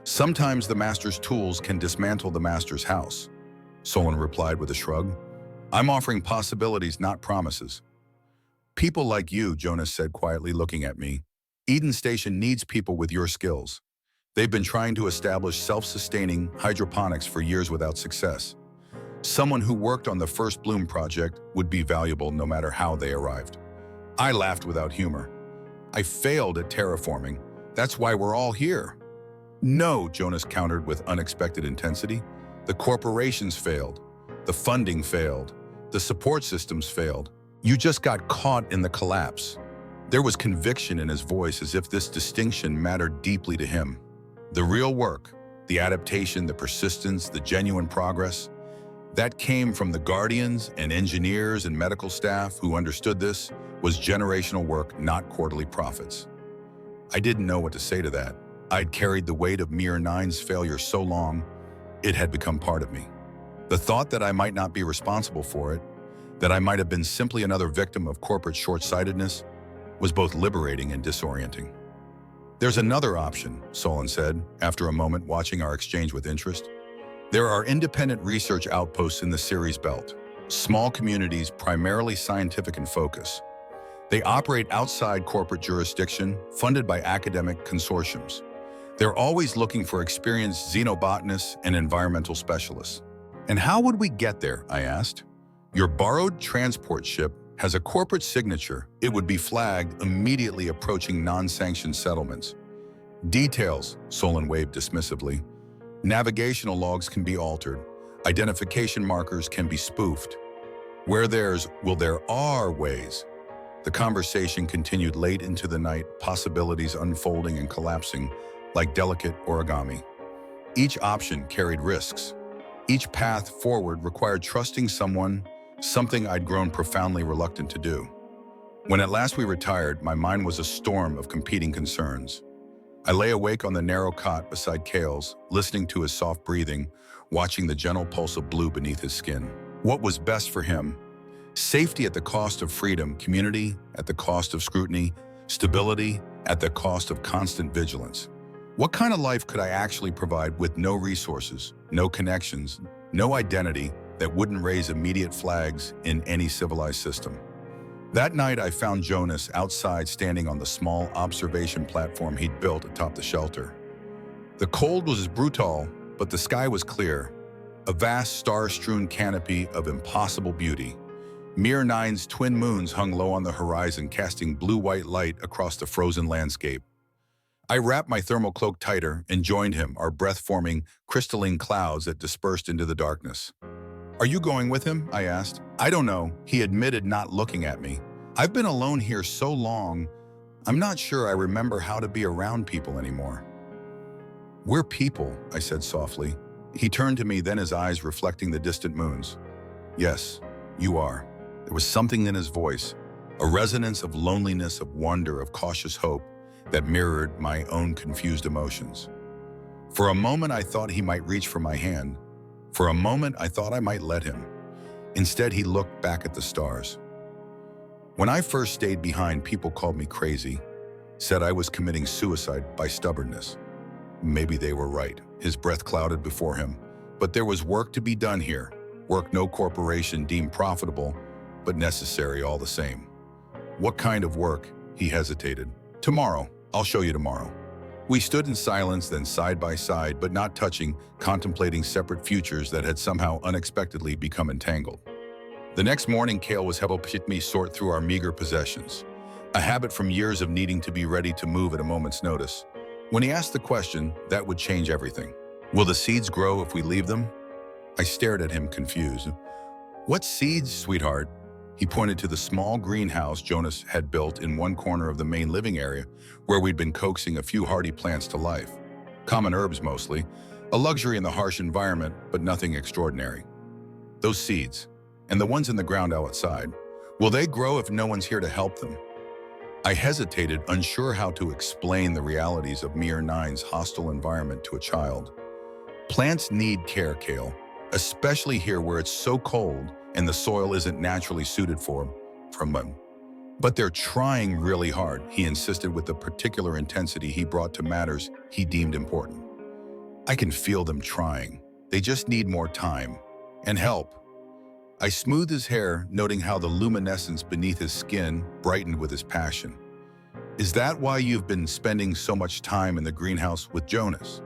Sometimes the master's tools can dismantle the master's house, Solon replied with a shrug. I'm offering possibilities, not promises. People like you, Jonas said quietly, looking at me. Eden Station needs people with your skills. They've been trying to establish self-sustaining hydroponics for years without success. Someone who worked on the first Bloom project would be valuable no matter how they arrived. I laughed without humor. I failed at terraforming. That's why we're all here. No, Jonas countered with unexpected intensity. The corporations failed. The funding failed. The support systems failed. You just got caught in the collapse. There was conviction in his voice, as if this distinction mattered deeply to him. The real work, the adaptation, the persistence, the genuine progress, that came from the guardians and engineers and medical staff who understood this was generational work, not quarterly profits. I didn't know what to say to that. I'd carried the weight of Nyra's failure so long, it had become part of me. The thought that I might not be responsible for it, that I might have been simply another victim of corporate short-sightedness, was both liberating and disorienting. There's another option, Solon said, after a moment watching our exchange with interest. There are independent research outposts in the Ceres Belt, small communities primarily scientific in focus. They operate outside corporate jurisdiction, funded by academic consortiums. They're always looking for experienced xenobotanists and environmental specialists. And how would we get there, I asked. Your borrowed transport ship has a corporate signature. It would be flagged immediately approaching non-sanctioned settlements. Details, Solon waved dismissively. Navigational logs can be altered. Identification markers can be spoofed. Where there are ways. The conversation continued late into the night, possibilities unfolding and collapsing like delicate origami. Each option carried risks. Each path forward required trusting someone, something I'd grown profoundly reluctant to do. When at last we retired, my mind was a storm of competing concerns. I lay awake on the narrow cot beside Cael's, listening to his soft breathing, watching the gentle pulse of blue beneath his skin. What was best for him? Safety at the cost of freedom, community at the cost of scrutiny, stability at the cost of constant vigilance. What kind of life could I actually provide with no resources, no connections, no identity that wouldn't raise immediate flags in any civilized system? That night, I found Jonas outside, standing on the small observation platform he'd built atop the shelter. The cold was brutal, but the sky was clear, a vast star-strewn canopy of impossible beauty. Nyra's twin moons hung low on the horizon, casting blue-white light across the frozen landscape. I wrapped my thermal cloak tighter and joined him, our breath-forming crystalline clouds that dispersed into the darkness. Are you going with him? I asked. I don't know, he admitted, not looking at me. I've been alone here so long, I'm not sure I remember how to be around people anymore. We're people, I said softly. He turned to me, then his eyes reflecting the distant moons. Yes, you are. There was something in his voice, a resonance of loneliness, of wonder, of cautious hope that mirrored my own confused emotions. For a moment, I thought he might reach for my hand. For a moment, I thought I might let him. Instead, he looked back at the stars. When I first stayed behind, people called me crazy, said I was committing suicide by stubbornness. Maybe they were right. His breath clouded before him. But there was work to be done here, work no corporation deemed profitable, but necessary all the same. What kind of work? He hesitated. Tomorrow. I'll show you tomorrow. We stood in silence, then side by side, but not touching, contemplating separate futures that had somehow unexpectedly become entangled. The next morning, Cael was helping me sort through our meager possessions, a habit from years of needing to be ready to move at a moment's notice. When he asked the question, that would change everything. Will the seeds grow if we leave them? I stared at him, confused. What seeds, sweetheart? He pointed to the small greenhouse Jonas had built in one corner of the main living area, where we'd been coaxing a few hardy plants to life. Common herbs mostly, a luxury in the harsh environment, but nothing extraordinary. Those seeds, and the ones in the ground outside, will they grow if no one's here to help them? I hesitated, unsure how to explain the realities of Nyra's hostile environment to a child. Plants need care, Cael, especially here where it's so cold and the soil isn't naturally suited for them. But they're trying really hard, he insisted with the particular intensity he brought to matters he deemed important. I can feel them trying. They just need more time and help. I smoothed his hair, noting how the luminescence beneath his skin brightened with his passion. Is that why you've been spending so much time in the greenhouse with Jonas?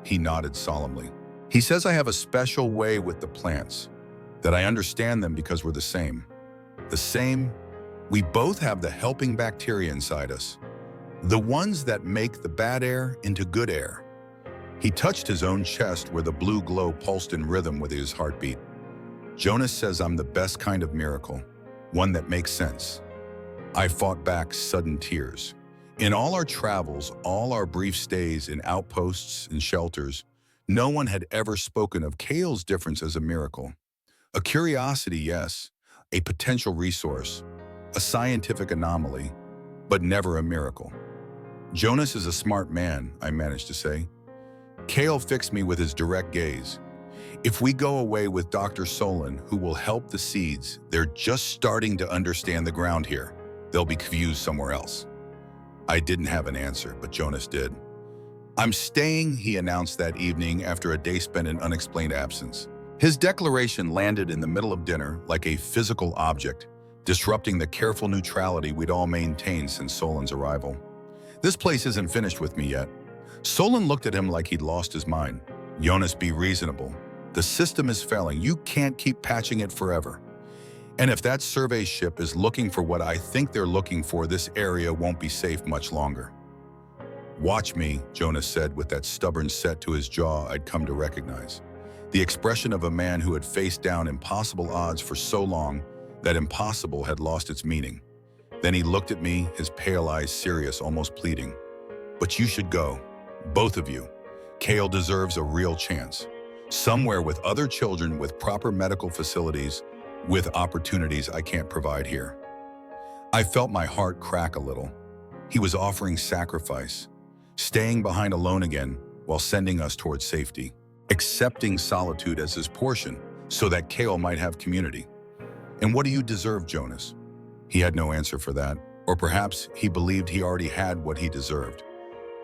He nodded solemnly. He says I have a special way with the plants, that I understand them because we're the same. The same? We both have the helping bacteria inside us, the ones that make the bad air into good air. He touched his own chest where the blue glow pulsed in rhythm with his heartbeat. Jonas says I'm the best kind of miracle, one that makes sense. I fought back sudden tears. In all our travels, all our brief stays in outposts and shelters, no one had ever spoken of Cael's difference as a miracle. A curiosity, yes, a potential resource, a scientific anomaly, but never a miracle. Jonas is a smart man, I managed to say. Cael fixed me with his direct gaze. If we go away with Dr. Solon, who will help the seeds, they're just starting to understand the ground here. They'll be confused somewhere else. I didn't have an answer, but Jonas did. I'm staying, he announced that evening after a day spent in unexplained absence. His declaration landed in the middle of dinner like a physical object, disrupting the careful neutrality we'd all maintained since Solon's arrival. This place isn't finished with me yet. Solon looked at him like he'd lost his mind. Jonas, be reasonable. The system is failing. You can't keep patching it forever. And if that survey ship is looking for what I think they're looking for, this area won't be safe much longer. Watch me, Jonas said with that stubborn set to his jaw I'd come to recognize. The expression of a man who had faced down impossible odds for so long that impossible had lost its meaning. Then he looked at me, his pale eyes serious, almost pleading. But you should go, both of you. Cael deserves a real chance. Somewhere with other children, with proper medical facilities, with opportunities I can't provide here. I felt my heart crack a little. He was offering sacrifice, staying behind alone again while sending us towards safety, accepting solitude as his portion so that Cael might have community. And what do you deserve, Jonas? He had no answer for that, or perhaps he believed he already had what he deserved.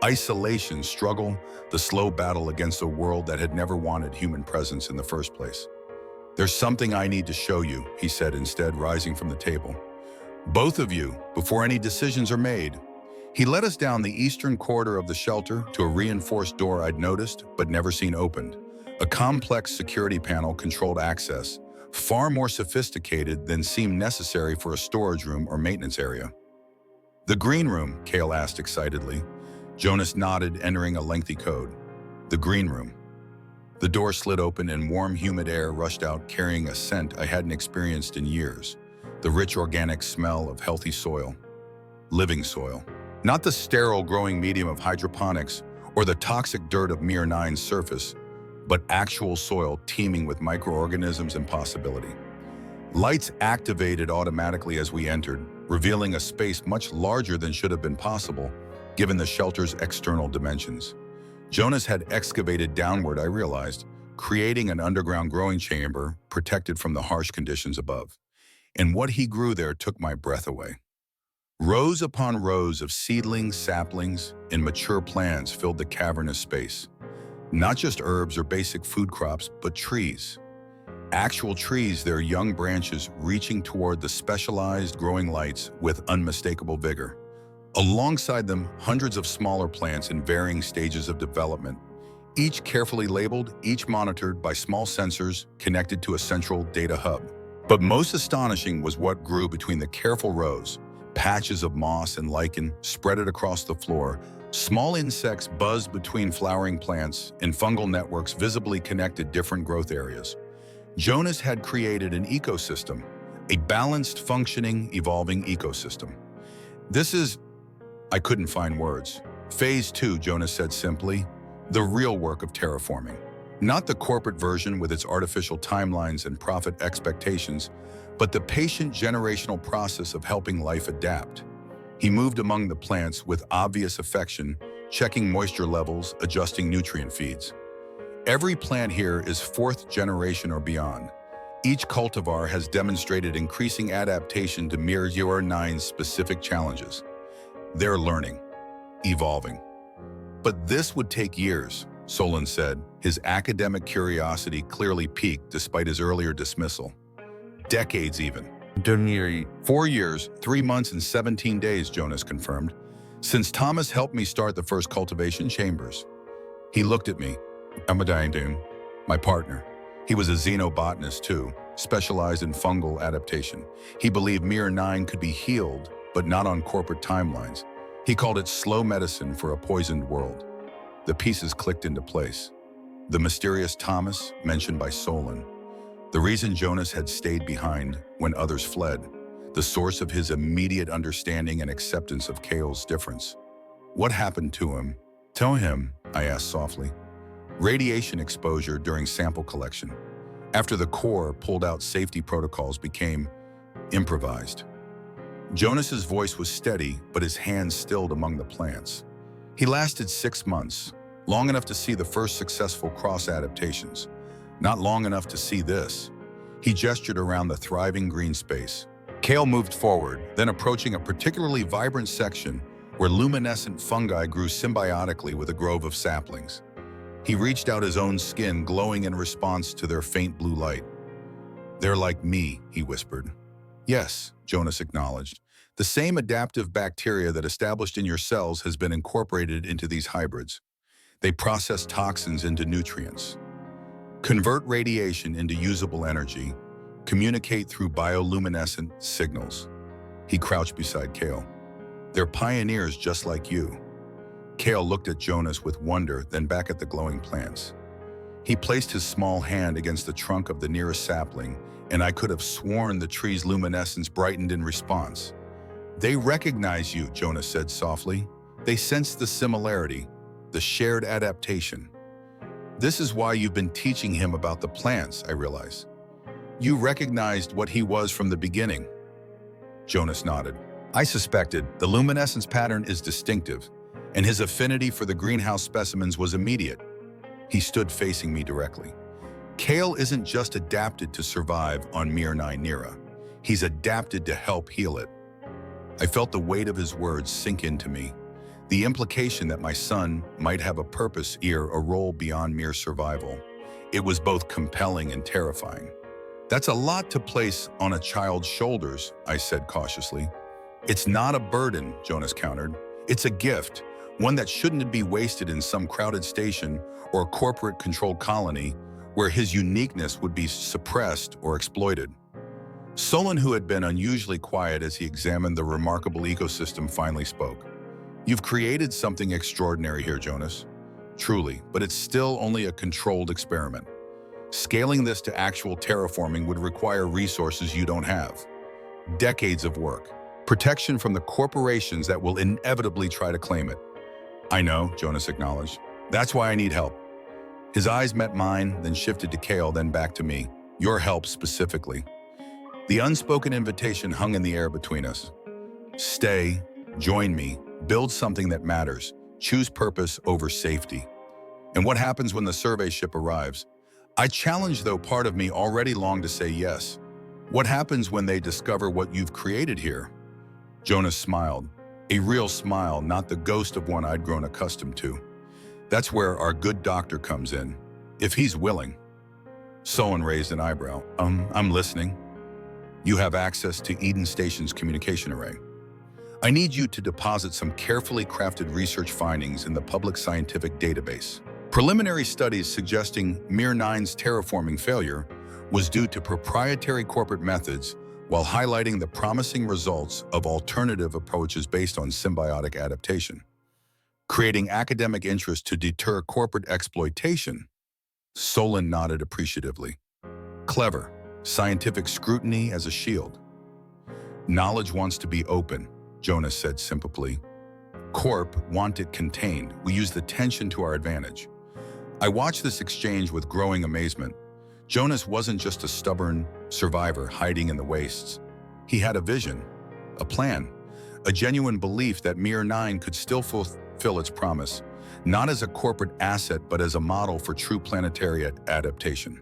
Isolation, struggle, the slow battle against a world that had never wanted human presence in the first place. There's something I need to show you, he said instead, rising from the table. Both of you, before any decisions are made. He led us down the eastern corridor of the shelter to a reinforced door I'd noticed but never seen opened. A complex security panel controlled access, far more sophisticated than seemed necessary for a storage room or maintenance area. The green room, Cael asked excitedly. Jonas nodded, entering a lengthy code. The green room. The door slid open and warm, humid air rushed out, carrying a scent I hadn't experienced in years. The rich organic smell of healthy soil. Living soil. Not the sterile growing medium of hydroponics or the toxic dirt of Mir 9's surface, but actual soil teeming with microorganisms and possibility. Lights activated automatically as we entered, revealing a space much larger than should have been possible, given the shelter's external dimensions. Jonas had excavated downward, I realized, creating an underground growing chamber protected from the harsh conditions above. And what he grew there took my breath away. Rows upon rows of seedlings, saplings, and mature plants filled the cavernous space. Not just herbs or basic food crops, but trees. Actual trees, their young branches reaching toward the specialized growing lights with unmistakable vigor. Alongside them, hundreds of smaller plants in varying stages of development, each carefully labeled, each monitored by small sensors connected to a central data hub. But most astonishing was what grew between the careful rows. Patches of moss and lichen spread across the floor. Small insects buzzed between flowering plants, and fungal networks visibly connected different growth areas. Jonas had created an ecosystem, a balanced, functioning, evolving ecosystem. I couldn't find words. Phase 2, Jonas said simply, the real work of terraforming. Not the corporate version with its artificial timelines and profit expectations, but the patient generational process of helping life adapt. He moved among the plants with obvious affection, checking moisture levels, adjusting nutrient feeds. Every plant here is 4th generation or beyond. Each cultivar has demonstrated increasing adaptation to Mir 9's specific challenges. They're learning, evolving. But this would take years. Solon said, his academic curiosity clearly piqued despite his earlier dismissal. Decades even. 4 years, 3 months, and 17 days, Jonas confirmed, since Thomas helped me start the first cultivation chambers. He looked at me. Amadine, my partner. He was a xenobotanist too, specialized in fungal adaptation. He believed Mir 9 could be healed, but not on corporate timelines. He called it slow medicine for a poisoned world. The pieces clicked into place. The mysterious Thomas, mentioned by Solon. The reason Jonas had stayed behind when others fled. The source of his immediate understanding and acceptance of Cael's difference. What happened to him? Tell him, I asked softly. Radiation exposure during sample collection. After the core pulled out, safety protocols became improvised. Jonas's voice was steady, but his hands stilled among the plants. He lasted 6 months, long enough to see the first successful cross-adaptations. Not long enough to see this. He gestured around the thriving green space. Cael moved forward, then approaching a particularly vibrant section where luminescent fungi grew symbiotically with a grove of saplings. He reached out his own skin, glowing in response to their faint blue light. They're like me, he whispered. Yes, Jonas acknowledged. The same adaptive bacteria that established in your cells has been incorporated into these hybrids. They process toxins into nutrients, convert radiation into usable energy, communicate through bioluminescent signals. He crouched beside Cael. They're pioneers just like you. Cael looked at Jonas with wonder, then back at the glowing plants. He placed his small hand against the trunk of the nearest sapling, and I could have sworn the tree's luminescence brightened in response. They recognize you, Jonas said softly. They sense the similarity, the shared adaptation. This is why you've been teaching him about the plants, I realize. You recognized what he was from the beginning. Jonas nodded. I suspected the luminescence pattern is distinctive, and his affinity for the greenhouse specimens was immediate. He stood facing me directly. Cael isn't just adapted to survive on Mir 9 Nyra. He's adapted to help heal it. I felt the weight of his words sink into me. The implication that my son might have a purpose here, a role beyond mere survival. It was both compelling and terrifying. That's a lot to place on a child's shoulders, I said cautiously. It's not a burden, Jonas countered. It's a gift, one that shouldn't be wasted in some crowded station or corporate-controlled colony where his uniqueness would be suppressed or exploited. Solon, who had been unusually quiet as he examined the remarkable ecosystem, finally spoke. You've created something extraordinary here, Jonas. Truly, but it's still only a controlled experiment. Scaling this to actual terraforming would require resources you don't have. Decades of work. Protection from the corporations that will inevitably try to claim it. I know, Jonas acknowledged. That's why I need help. His eyes met mine, then shifted to Cael, then back to me. Your help specifically. The unspoken invitation hung in the air between us. Stay, join me, build something that matters, choose purpose over safety. And what happens when the survey ship arrives? I challenge, though part of me already longed to say yes. What happens when they discover what you've created here? Jonas smiled, a real smile, not the ghost of one I'd grown accustomed to. That's where our good doctor comes in, if he's willing. Solon raised an eyebrow. I'm listening. You have access to Eden Station's communication array. I need you to deposit some carefully crafted research findings in the public scientific database. Preliminary studies suggesting Mir 9's terraforming failure was due to proprietary corporate methods, while highlighting the promising results of alternative approaches based on symbiotic adaptation. Creating academic interest to deter corporate exploitation. Solon nodded appreciatively. Clever, scientific scrutiny as a shield. Knowledge wants to be open, Jonas said simply. Corp want it contained. We use the tension to our advantage. I watched this exchange with growing amazement. Jonas wasn't just a stubborn survivor hiding in the wastes. He had a vision, a plan, a genuine belief that Mir 9 could still fulfill its promise, not as a corporate asset, but as a model for true planetary adaptation.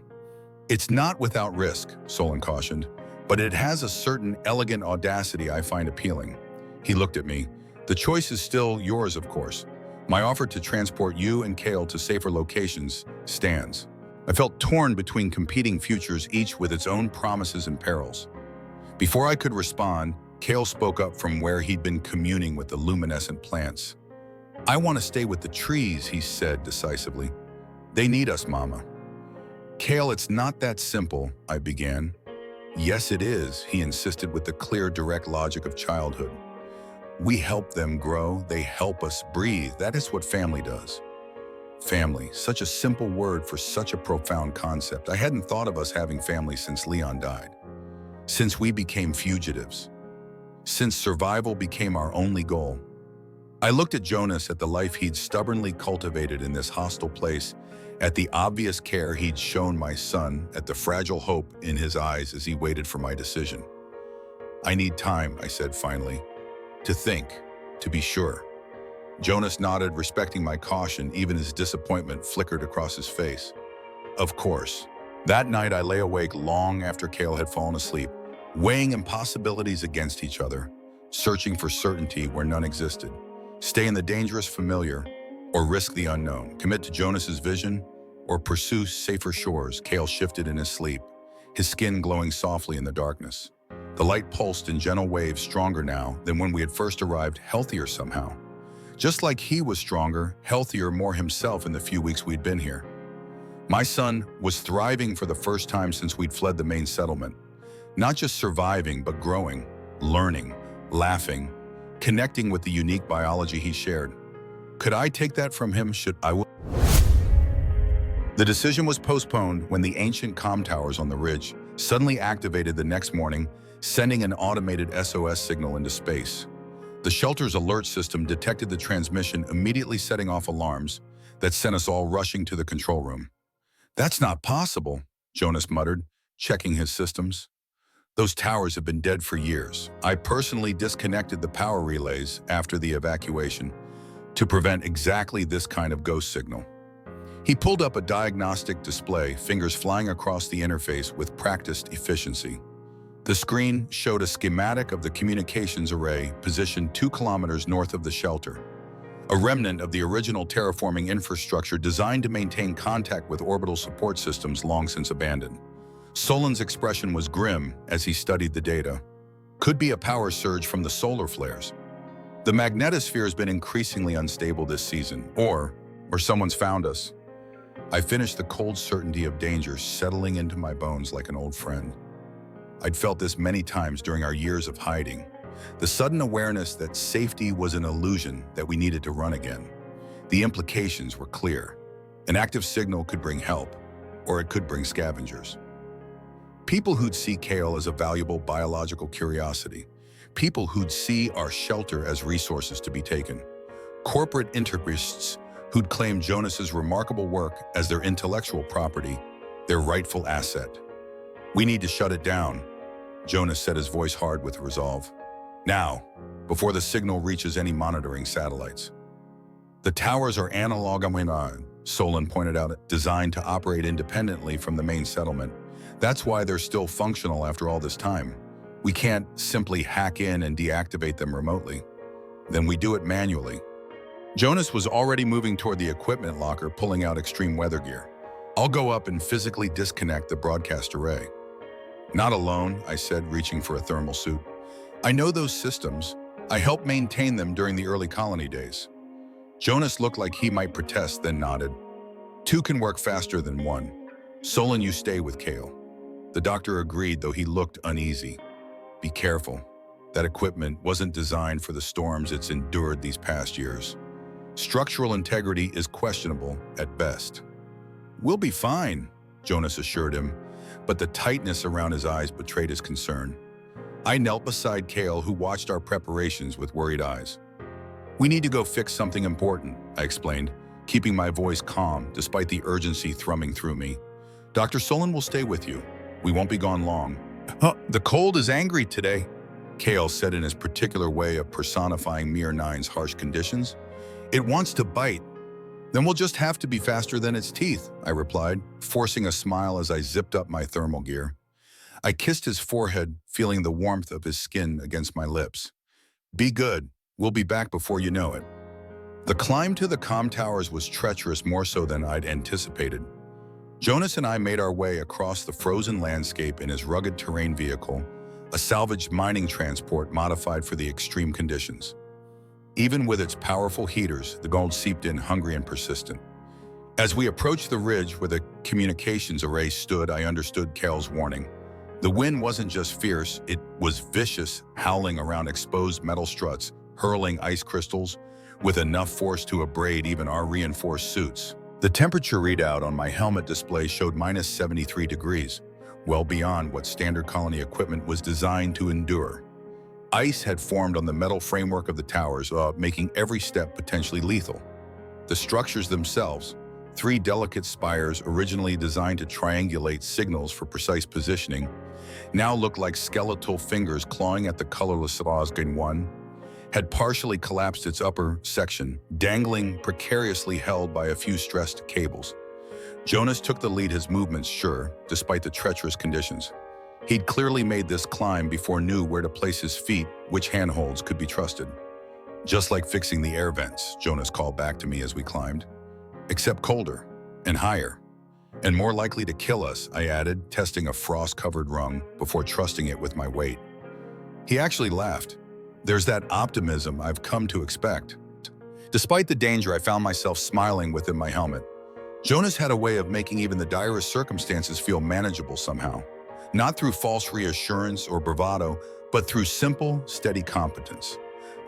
It's not without risk, Solon cautioned, but it has a certain elegant audacity I find appealing. He looked at me. The choice is still yours, of course. My offer to transport you and Cael to safer locations stands. I felt torn between competing futures, each with its own promises and perils. Before I could respond, Cael spoke up from where he'd been communing with the luminescent plants. "I want to stay with the trees," he said decisively. "They need us, Mama." "Cael, it's not that simple," I began. "Yes, it is," he insisted with the clear, direct logic of childhood. "We help them grow, they help us breathe. That is what family does." Family, such a simple word for such a profound concept. I hadn't thought of us having family since Leon died. Since we became fugitives. Since survival became our only goal. I looked at Jonas, at the life he'd stubbornly cultivated in this hostile place, at the obvious care he'd shown my son, at the fragile hope in his eyes as he waited for my decision. "I need time," I said finally, "to think, to be sure." Jonas nodded, respecting my caution. Even his disappointment flickered across his face. Of course. That night I lay awake long after Cael had fallen asleep, weighing impossibilities against each other, searching for certainty where none existed. Stay in the dangerous familiar, or risk the unknown. Commit to Jonas's vision, or pursue safer shores. Cael shifted in his sleep, his skin glowing softly in the darkness. The light pulsed in gentle waves, stronger now than when we had first arrived, healthier somehow. Just like he was stronger, healthier, more himself in the few weeks we'd been here. My son was thriving for the first time since we'd fled the main settlement. Not just surviving, but growing, learning, laughing, connecting with the unique biology he shared. Could I take that from him? The decision was postponed when the ancient comm towers on the ridge suddenly activated the next morning, sending an automated SOS signal into space. The shelter's alert system detected the transmission, immediately setting off alarms that sent us all rushing to the control room. "That's not possible," Jonas muttered, checking his systems. "Those towers have been dead for years. I personally disconnected the power relays after the evacuation to prevent exactly this kind of ghost signal." He pulled up a diagnostic display, fingers flying across the interface with practiced efficiency. The screen showed a schematic of the communications array positioned 2 kilometers north of the shelter, a remnant of the original terraforming infrastructure designed to maintain contact with orbital support systems long since abandoned. Solon's expression was grim as he studied the data. Could be a power surge from the solar flares. The magnetosphere has been increasingly unstable this season, or someone's found us. I finished, the cold certainty of danger settling into my bones like an old friend. I'd felt this many times during our years of hiding. The sudden awareness that safety was an illusion, that we needed to run again. The implications were clear. An active signal could bring help, or it could bring scavengers. People who'd see Cael as a valuable biological curiosity. People who'd see our shelter as resources to be taken. Corporate interests who'd claim Jonas's remarkable work as their intellectual property, their rightful asset. "We need to shut it down," Jonas said, his voice hard with resolve. "Now, before the signal reaches any monitoring satellites." "The towers are analog," Solon pointed out, "designed to operate independently from the main settlement. That's why they're still functional after all this time. We can't simply hack in and deactivate them remotely. Then we do it manually." Jonas was already moving toward the equipment locker, pulling out extreme weather gear. "I'll go up and physically disconnect the broadcast array." "Not alone," I said, reaching for a thermal suit. "I know those systems. I helped maintain them during the early colony days." Jonas looked like he might protest, then nodded. "2 can work faster than 1. Solon, you stay with Cael." The doctor agreed, though he looked uneasy. "Be careful. That equipment wasn't designed for the storms it's endured these past years. Structural integrity is questionable at best." "We'll be fine," Jonas assured him, but the tightness around his eyes betrayed his concern. I knelt beside Cael, who watched our preparations with worried eyes. "We need to go fix something important," I explained, keeping my voice calm despite the urgency thrumming through me. "Dr. Solon will stay with you. We won't be gone long." "The cold is angry today," Cael said in his particular way of personifying Mir 9's harsh conditions. "It wants to bite." "Then we'll just have to be faster than its teeth," I replied, forcing a smile as I zipped up my thermal gear. I kissed his forehead, feeling the warmth of his skin against my lips. "Be good. We'll be back before you know it." The climb to the comm towers was treacherous, more so than I'd anticipated. Jonas and I made our way across the frozen landscape in his rugged terrain vehicle, a salvaged mining transport modified for the extreme conditions. Even with its powerful heaters, the gold seeped in hungry and persistent. As we approached the ridge where the communications array stood, I understood Cael's warning. The wind wasn't just fierce, it was vicious, howling around exposed metal struts, hurling ice crystals with enough force to abrade even our reinforced suits. The temperature readout on my helmet display showed minus 73 degrees, well beyond what standard colony equipment was designed to endure. Ice had formed on the metal framework of the towers, making every step potentially lethal. The structures themselves, three delicate spires originally designed to triangulate signals for precise positioning, now looked like skeletal fingers clawing at the colorless one, had partially collapsed its upper section, dangling precariously held by a few stressed cables. Jonas took the lead, his movements sure, despite the treacherous conditions. He'd clearly made this climb before knew where to place his feet, which handholds could be trusted. Just like fixing the air vents, Jonas called back to me as we climbed. Except colder, and higher, and more likely to kill us, I added, testing a frost-covered rung before trusting it with my weight. He actually laughed. There's that optimism I've come to expect. Despite the danger, I found myself smiling within my helmet. Jonas had a way of making even the direst circumstances feel manageable somehow. Not through false reassurance or bravado, but through simple, steady competence.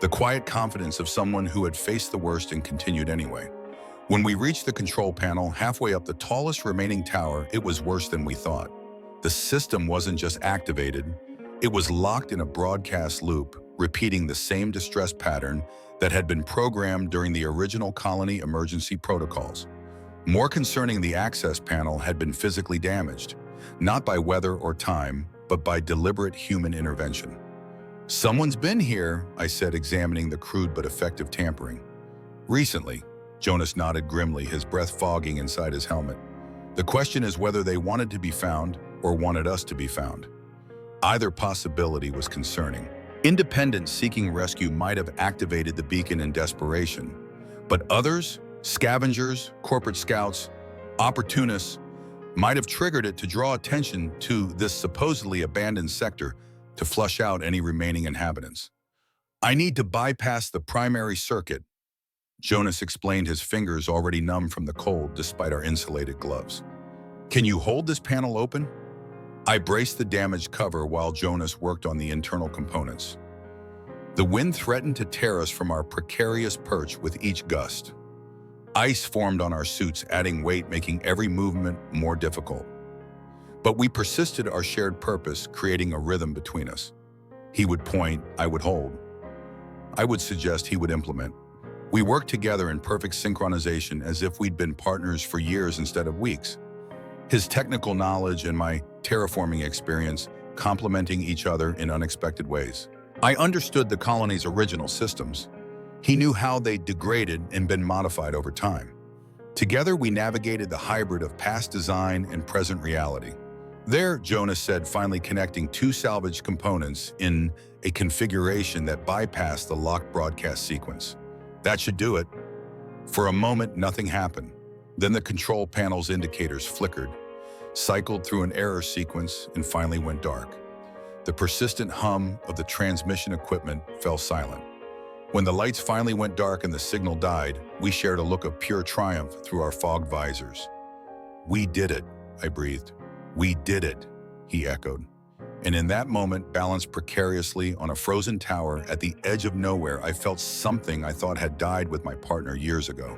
The quiet confidence of someone who had faced the worst and continued anyway. When we reached the control panel, halfway up the tallest remaining tower, it was worse than we thought. The system wasn't just activated, it was locked in a broadcast loop, repeating the same distress pattern that had been programmed during the original colony emergency protocols. More concerning, the access panel had been physically damaged, not by weather or time, but by deliberate human intervention. "Someone's been here," I said, examining the crude but effective tampering. "Recently," Jonas nodded grimly, his breath fogging inside his helmet. "The question is whether they wanted to be found or wanted us to be found." Either possibility was concerning. Independents seeking rescue might have activated the beacon in desperation, but others, scavengers, corporate scouts, opportunists, might have triggered it to draw attention to this supposedly abandoned sector to flush out any remaining inhabitants. "I need to bypass the primary circuit," Jonas explained, his fingers already numb from the cold despite our insulated gloves. "Can you hold this panel open?" I braced the damaged cover while Jonas worked on the internal components. The wind threatened to tear us from our precarious perch with each gust. Ice formed on our suits, adding weight, making every movement more difficult. But we persisted, our shared purpose creating a rhythm between us. He would point, I would hold. I would suggest, he would implement. We worked together in perfect synchronization, as if we'd been partners for years instead of weeks. His technical knowledge and my terraforming experience complementing each other in unexpected ways. I understood the colony's original systems. He knew how they degraded and been modified over time. Together, we navigated the hybrid of past design and present reality. There, Jonas said, finally connecting two salvaged components in a configuration that bypassed the locked broadcast sequence. That should do it. For a moment, nothing happened. Then the control panel's indicators flickered, cycled through an error sequence, and finally went dark. The persistent hum of the transmission equipment fell silent. When the lights finally went dark and the signal died, we shared a look of pure triumph through our fogged visors. "We did it," I breathed. "We did it," he echoed. And in that moment, balanced precariously on a frozen tower at the edge of nowhere, I felt something I thought had died with my partner years ago.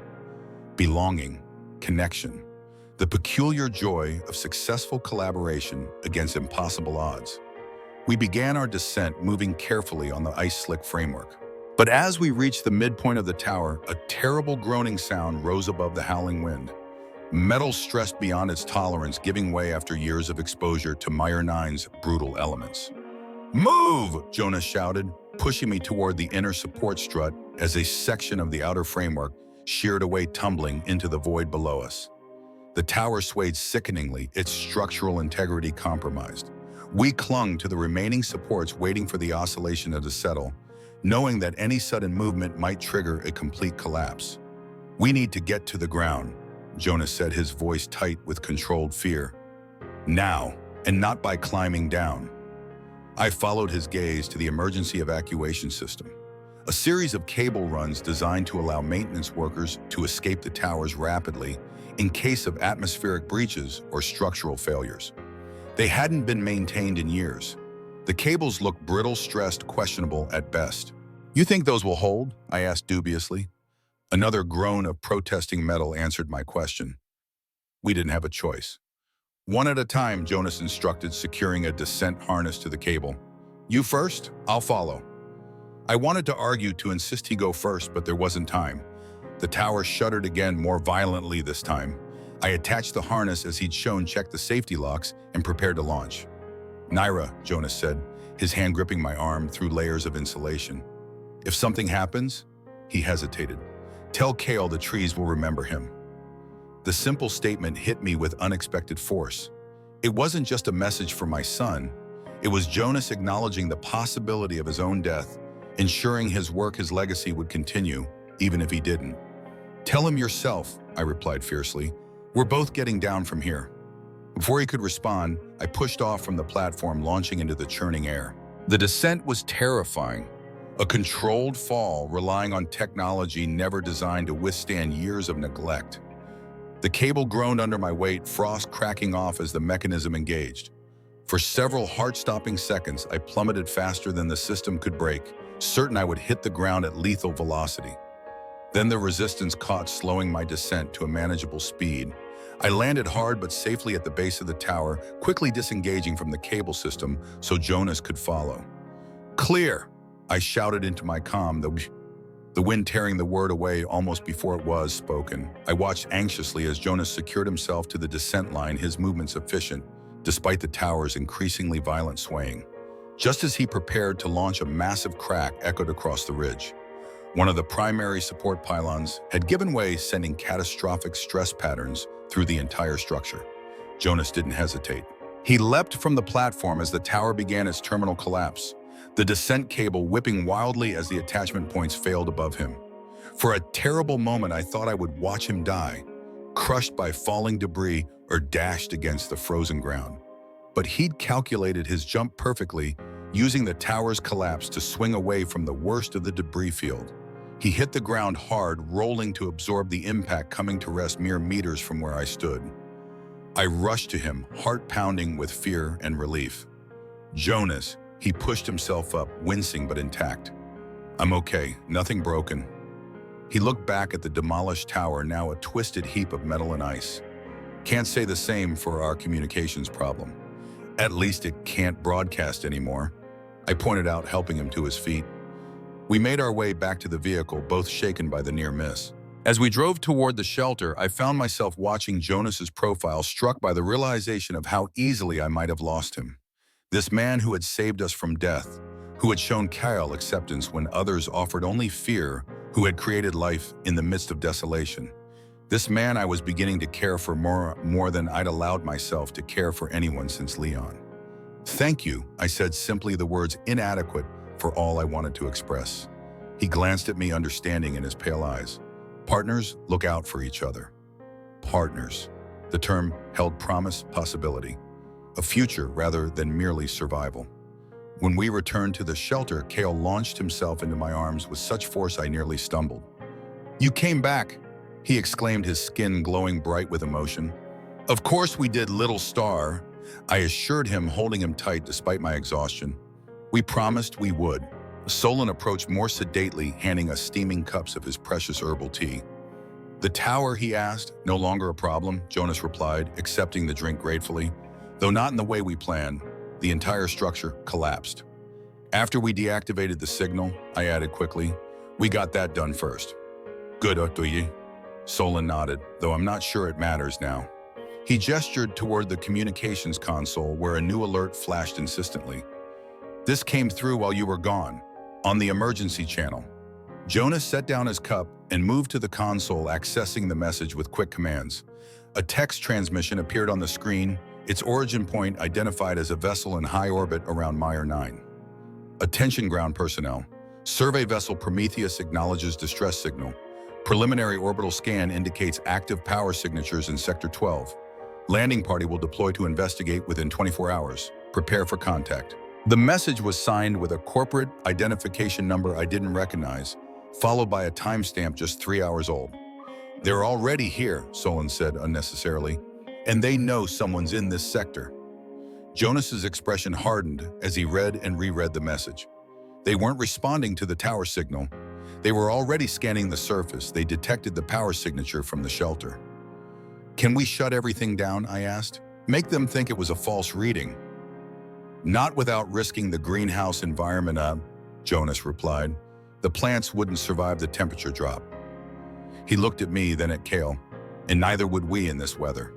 Belonging, connection, the peculiar joy of successful collaboration against impossible odds. We began our descent, moving carefully on the ice-slick framework. But as we reached the midpoint of the tower, a terrible groaning sound rose above the howling wind. Metal stressed beyond its tolerance, giving way after years of exposure to Myr 9's brutal elements. "Move!" Jonas shouted, pushing me toward the inner support strut as a section of the outer framework sheared away, tumbling into the void below us. The tower swayed sickeningly, its structural integrity compromised. We clung to the remaining supports, waiting for the oscillation to settle, knowing that any sudden movement might trigger a complete collapse. "We need to get to the ground," Jonas said, his voice tight with controlled fear. "Now, and not by climbing down." I followed his gaze to the emergency evacuation system, a series of cable runs designed to allow maintenance workers to escape the towers rapidly in case of atmospheric breaches or structural failures. They hadn't been maintained in years. The cables looked brittle, stressed, questionable at best. "You think those will hold?" I asked dubiously. Another groan of protesting metal answered my question. We didn't have a choice. One at a time, Jonas instructed, securing a descent harness to the cable. "You first, I'll follow." I wanted to argue to insist he go first, but there wasn't time. The tower shuddered again, more violently this time. I attached the harness as he'd shown, checked the safety locks, and prepared to launch. "Nyra," Jonas said, his hand gripping my arm through layers of insulation. "If something happens," he hesitated, "tell Cael the trees will remember him." The simple statement hit me with unexpected force. It wasn't just a message for my son. It was Jonas acknowledging the possibility of his own death, ensuring his work, his legacy would continue, even if he didn't. "Tell him yourself," I replied fiercely. "We're both getting down from here." Before he could respond, I pushed off from the platform, launching into the churning air. The descent was terrifying. A controlled fall, relying on technology never designed to withstand years of neglect. The cable groaned under my weight, frost cracking off as the mechanism engaged. For several heart-stopping seconds, I plummeted faster than the system could brake, certain I would hit the ground at lethal velocity. Then the resistance caught, slowing my descent to a manageable speed. I landed hard but safely at the base of the tower, quickly disengaging from the cable system so Jonas could follow. "Clear!" I shouted into my comm, the wind tearing the word away almost before it was spoken. I watched anxiously as Jonas secured himself to the descent line, his movements efficient, despite the tower's increasingly violent swaying. Just as he prepared to launch, a massive crack echoed across the ridge. One of the primary support pylons had given way, sending catastrophic stress patterns through the entire structure. Jonas didn't hesitate. He leapt from the platform as the tower began its terminal collapse, the descent cable whipping wildly as the attachment points failed above him. For a terrible moment, I thought I would watch him die, crushed by falling debris or dashed against the frozen ground. But he'd calculated his jump perfectly, using the tower's collapse to swing away from the worst of the debris field. He hit the ground hard, rolling to absorb the impact, coming to rest mere meters from where I stood. I rushed to him, heart pounding with fear and relief. "Jonas," he pushed himself up, wincing but intact. "I'm okay, nothing broken." He looked back at the demolished tower, now a twisted heap of metal and ice. "Can't say the same for our communications problem. At least it can't broadcast anymore," I pointed out, helping him to his feet. We made our way back to the vehicle, both shaken by the near miss. As we drove toward the shelter, I found myself watching Jonas's profile, struck by the realization of how easily I might have lost him. This man who had saved us from death, who had shown Cael acceptance when others offered only fear, who had created life in the midst of desolation. This man I was beginning to care for more than I'd allowed myself to care for anyone since Leon. "Thank you," I said, simply, the words inadequate for all I wanted to express. He glanced at me, understanding in his pale eyes. Partners look out for each other. Partners. The term held promise, possibility. A future rather than merely survival. When we returned to the shelter, Cael launched himself into my arms with such force I nearly stumbled. "You came back," he exclaimed, his skin glowing bright with emotion. "Of course we did, little star," I assured him, holding him tight despite my exhaustion. "We promised we would." Solon approached more sedately, handing us steaming cups of his precious herbal tea. "The tower," he asked. "No longer a problem," Jonas replied, accepting the drink gratefully. "Though not in the way we planned. The entire structure collapsed." "After we deactivated the signal," I added quickly. "We got that done first." "Good, Otoye." Solon nodded, though I'm not sure it matters now. He gestured toward the communications console, where a new alert flashed insistently. "This came through while you were gone, on the emergency channel." Jonas set down his cup and moved to the console, accessing the message with quick commands. A text transmission appeared on the screen, its origin point identified as a vessel in high orbit around Myr 9. "Attention ground personnel. Survey vessel Prometheus acknowledges distress signal. Preliminary orbital scan indicates active power signatures in Sector 12. Landing party will deploy to investigate within 24 hours. Prepare for contact. The message was signed with a corporate identification number I didn't recognize, followed by a timestamp just 3 hours old. "They're already here," Solon said unnecessarily, "and they know someone's in this sector." Jonas's expression hardened as he read and reread the message. They weren't responding to the tower signal. They were already scanning the surface. They detected the power signature from the shelter. "Can we shut everything down?" I asked. "Make them think it was a false reading." "Not without risking the greenhouse environment," Jonas replied. "The plants wouldn't survive the temperature drop." He looked at me, then at Cael, "And neither would we in this weather."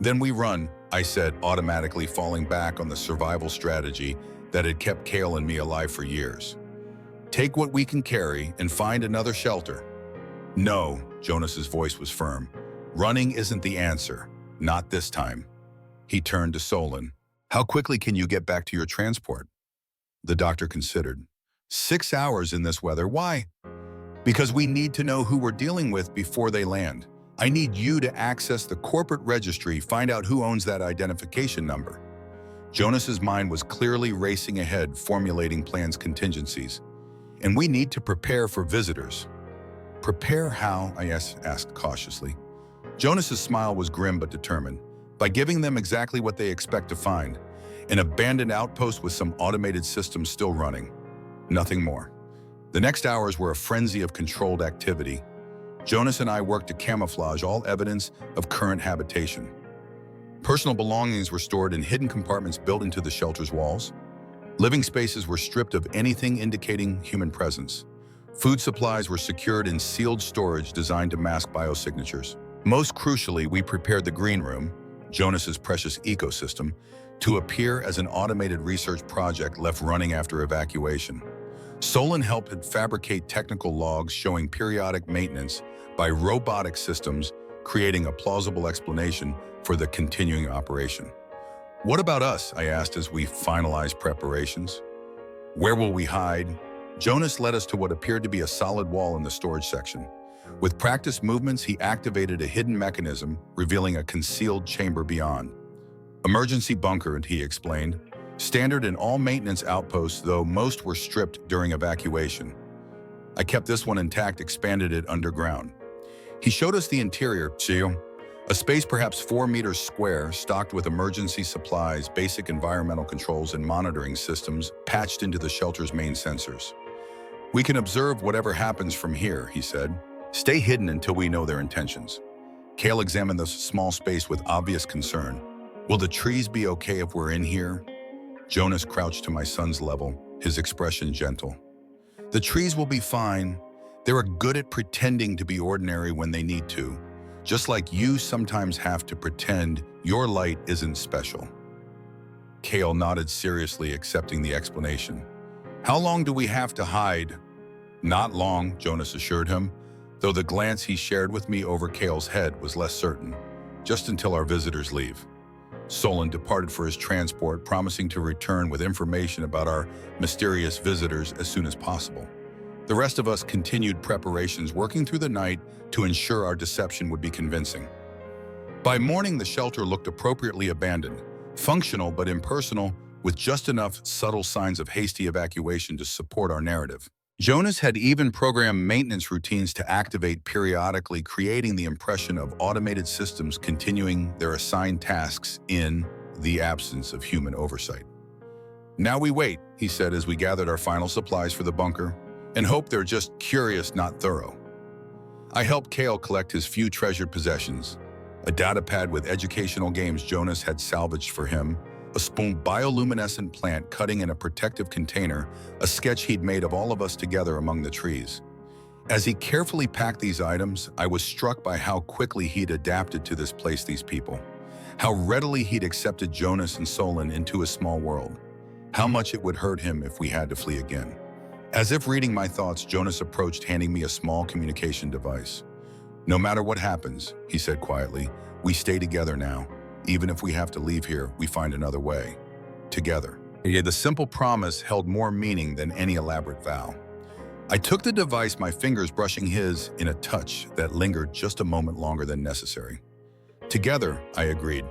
"Then we run," I said, automatically falling back on the survival strategy that had kept Cael and me alive for years. "Take what we can carry and find another shelter." "No," Jonas's voice was firm. "Running isn't the answer. Not this time." He turned to Solon. "How quickly can you get back to your transport?" The doctor considered. 6 hours in this weather. Why?" "Because we need to know who we're dealing with before they land. I need you to access the corporate registry, find out who owns that identification number." Jonas's mind was clearly racing ahead, formulating plans contingencies. "And we need to prepare for visitors." "Prepare how?" I asked cautiously. Jonas's smile was grim but determined. "By giving them exactly what they expect to find. An abandoned outpost with some automated systems still running. Nothing more." The next hours were a frenzy of controlled activity. Jonas and I worked to camouflage all evidence of current habitation. Personal belongings were stored in hidden compartments built into the shelter's walls. Living spaces were stripped of anything indicating human presence. Food supplies were secured in sealed storage designed to mask biosignatures. Most crucially, we prepared the green room, Jonas's precious ecosystem, to appear as an automated research project left running after evacuation. Solon helped fabricate technical logs showing periodic maintenance by robotic systems, creating a plausible explanation for the continuing operation. "What about us?" I asked as we finalized preparations. "Where will we hide?" Jonas led us to what appeared to be a solid wall in the storage section. With practiced movements, he activated a hidden mechanism, revealing a concealed chamber beyond. "Emergency bunker," he explained. "Standard in all maintenance outposts, though most were stripped during evacuation. I kept this one intact, expanded it underground." He showed us the interior, a space perhaps 4 meters square, stocked with emergency supplies, basic environmental controls, and monitoring systems patched into the shelter's main sensors. "We can observe whatever happens from here," he said. "Stay hidden until we know their intentions." Cael examined the small space with obvious concern. "Will the trees be okay if we're in here?" Jonas crouched to my son's level, his expression gentle. "The trees will be fine. They're good at pretending to be ordinary when they need to, just like you sometimes have to pretend your light isn't special." Cael nodded seriously, accepting the explanation. "How long do we have to hide?" "Not long," Jonas assured him, though the glance he shared with me over Cael's head was less certain. "Just until our visitors leave." Solon departed for his transport, promising to return with information about our mysterious visitors as soon as possible. The rest of us continued preparations, working through the night to ensure our deception would be convincing. By morning, the shelter looked appropriately abandoned, functional but impersonal, with just enough subtle signs of hasty evacuation to support our narrative. Jonas had even programmed maintenance routines to activate periodically, creating the impression of automated systems continuing their assigned tasks in the absence of human oversight. "Now we wait," he said as we gathered our final supplies for the bunker, "and hope they're just curious, not thorough." I helped Cael collect his few treasured possessions: a datapad with educational games Jonas had salvaged for him, a small bioluminescent plant cutting in a protective container, a sketch he'd made of all of us together among the trees. As he carefully packed these items, I was struck by how quickly he'd adapted to this place, these people. How readily he'd accepted Jonas and Solon into his small world. How much it would hurt him if we had to flee again. As if reading my thoughts, Jonas approached, handing me a small communication device. "No matter what happens," he said quietly, "we stay together now. Even if we have to leave here, we find another way. Together." Yet the simple promise held more meaning than any elaborate vow. I took the device, my fingers brushing his in a touch that lingered just a moment longer than necessary. Together, I agreed.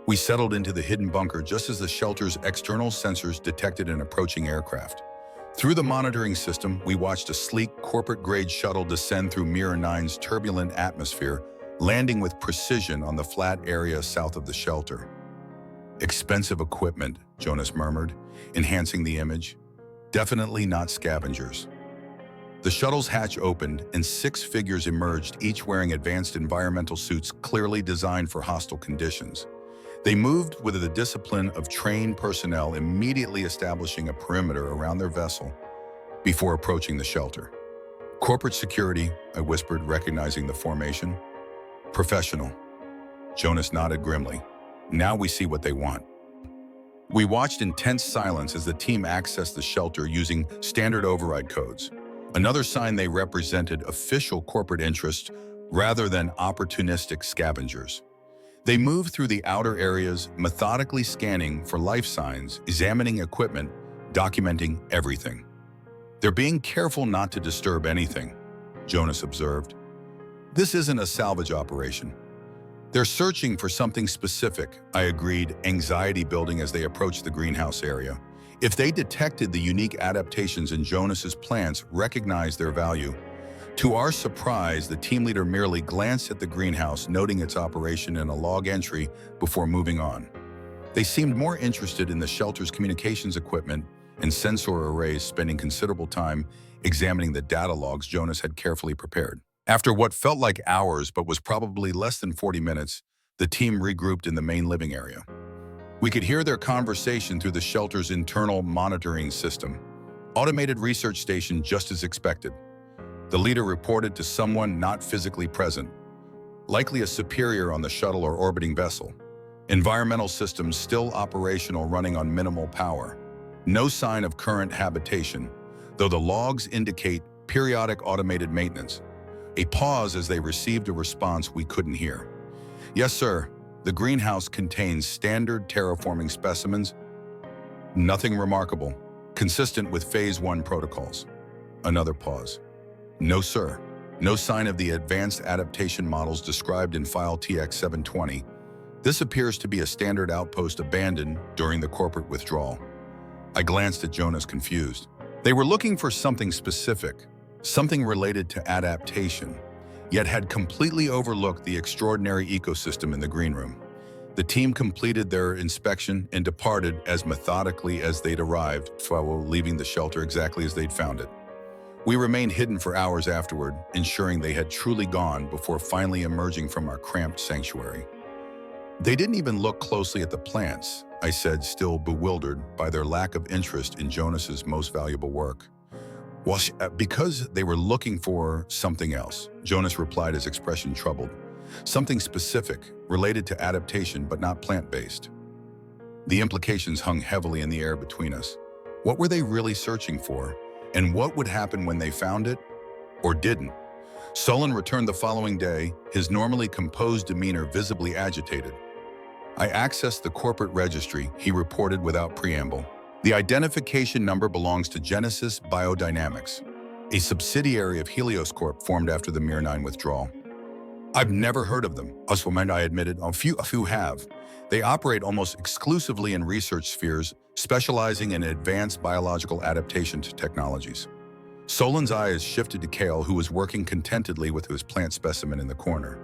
We settled into the hidden bunker just as the shelter's external sensors detected an approaching aircraft. Through the monitoring system, we watched a sleek, corporate-grade shuttle descend through Mirror 9's turbulent atmosphere, landing with precision on the flat area south of the shelter. "Expensive equipment," Jonas murmured, enhancing the image. "Definitely not scavengers." The shuttle's hatch opened, and 6 figures emerged, each wearing advanced environmental suits clearly designed for hostile conditions. They moved with the discipline of trained personnel, immediately establishing a perimeter around their vessel before approaching the shelter. "Corporate security," I whispered, recognizing the formation. "Professional." Jonas nodded grimly. "Now we see what they want." We watched in tense silence as the team accessed the shelter using standard override codes. Another sign they represented official corporate interests rather than opportunistic scavengers. They moved through the outer areas, methodically scanning for life signs, examining equipment, documenting everything. "They're being careful not to disturb anything," Jonas observed. "This isn't a salvage operation. They're searching for something specific," I agreed, anxiety building as they approached the greenhouse area. If they detected the unique adaptations in Jonas's plants, recognized their value. To our surprise, the team leader merely glanced at the greenhouse, noting its operation in a log entry before moving on. They seemed more interested in the shelter's communications equipment and sensor arrays, spending considerable time examining the data logs Jonas had carefully prepared. After what felt like hours but was probably less than 40 minutes, the team regrouped in the main living area. We could hear their conversation through the shelter's internal monitoring system. Automated research station, just as expected. The leader reported to someone not physically present, likely a superior on the shuttle or orbiting vessel. Environmental systems still operational, running on minimal power. No sign of current habitation, though the logs indicate periodic automated maintenance. A pause as they received a response we couldn't hear. "Yes, sir. The greenhouse contains standard terraforming specimens. Nothing remarkable. Consistent with Phase 1 protocols." Another pause. "No, sir. No sign of the advanced adaptation models described in file TX-720. This appears to be a standard outpost abandoned during the corporate withdrawal." I glanced at Jonas, confused. They were looking for something specific, something related to adaptation, yet had completely overlooked the extraordinary ecosystem in the green room. The team completed their inspection and departed as methodically as they'd arrived, while leaving the shelter exactly as they'd found it. We remained hidden for hours afterward, ensuring they had truly gone before finally emerging from our cramped sanctuary. "They didn't even look closely at the plants," I said, still bewildered by their lack of interest in Jonas's most valuable work. "Well, because they were looking for something else," Jonas replied, his expression troubled. "Something specific, related to adaptation but not plant-based." The implications hung heavily in the air between us. What were they really searching for? And what would happen when they found it? Or didn't? Solon returned the following day, his normally composed demeanor visibly agitated. "I accessed the corporate registry," he reported without preamble. "The identification number belongs to Genesis Biodynamics, a subsidiary of Helios Corp formed after the Mir 9 withdrawal." "I've never heard of them," I admitted. A few have. "They operate almost exclusively in research spheres, specializing in advanced biological adaptation technologies." Solon's eyes shifted to Cael, who was working contentedly with his plant specimen in the corner.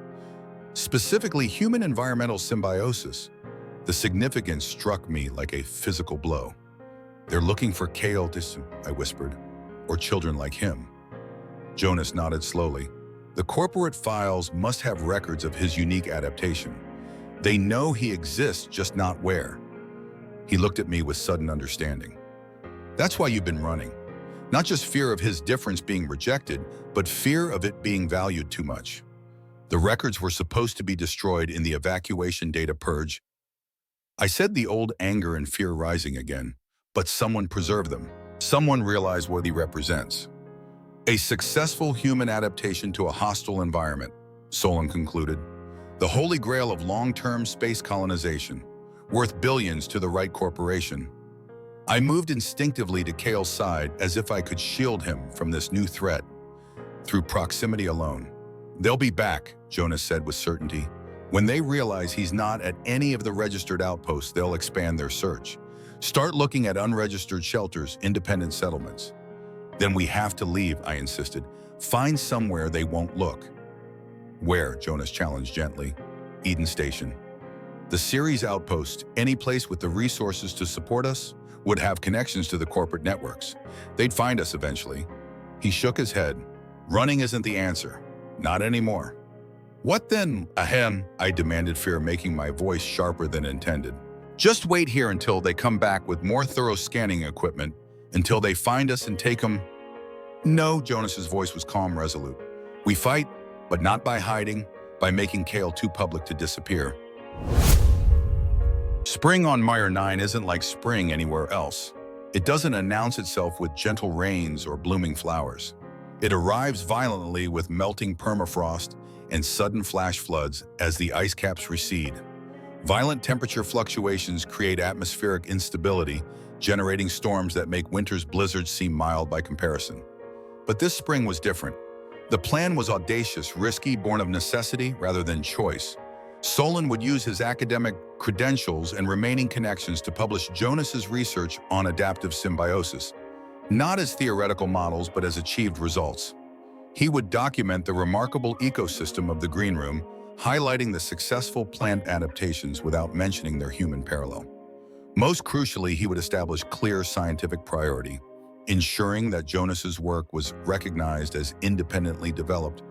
"Specifically, human environmental symbiosis." The significance struck me like a physical blow. "They're looking for Cael, I whispered, "or children like him." Jonas nodded slowly. "The corporate files must have records of his unique adaptation. They know he exists, just not where." He looked at me with sudden understanding. "That's why you've been running. Not just fear of his difference being rejected, but fear of it being valued too much. The records were supposed to be destroyed in the evacuation data purge." I said, the old anger and fear rising again. "But someone preserved them. Someone realized what he represents. A successful human adaptation to a hostile environment," Solon concluded. "The holy grail of long-term space colonization, worth billions to the right corporation." I moved instinctively to Cael's side as if I could shield him from this new threat through proximity alone. "They'll be back," Jonas said with certainty. "When they realize he's not at any of the registered outposts, they'll expand their search. Start looking at unregistered shelters, independent settlements." "Then we have to leave," I insisted. "Find somewhere they won't look." "Where?" Jonas challenged gently. "Eden Station. The Ceres outpost, any place with the resources to support us, would have connections to the corporate networks. They'd find us eventually." He shook his head. "Running isn't the answer. Not anymore." "What then?" "Ahem," I demanded, fear making my voice sharper than intended. "Just wait here until they come back with more thorough scanning equipment, until they find us and take them." "No," Jonas's voice was calm, resolute. "We fight, but not by hiding, by making Cael too public to disappear." Spring on Nyra 9 isn't like spring anywhere else. It doesn't announce itself with gentle rains or blooming flowers. It arrives violently with melting permafrost and sudden flash floods as the ice caps recede. Violent temperature fluctuations create atmospheric instability, generating storms that make winter's blizzards seem mild by comparison. But this spring was different. The plan was audacious, risky, born of necessity rather than choice. Solon would use his academic credentials and remaining connections to publish Jonas's research on adaptive symbiosis, not as theoretical models but as achieved results. He would document the remarkable ecosystem of the green room, highlighting the successful plant adaptations without mentioning their human parallel. Most crucially, he would establish clear scientific priority, ensuring that Jonas's work was recognized as independently developed,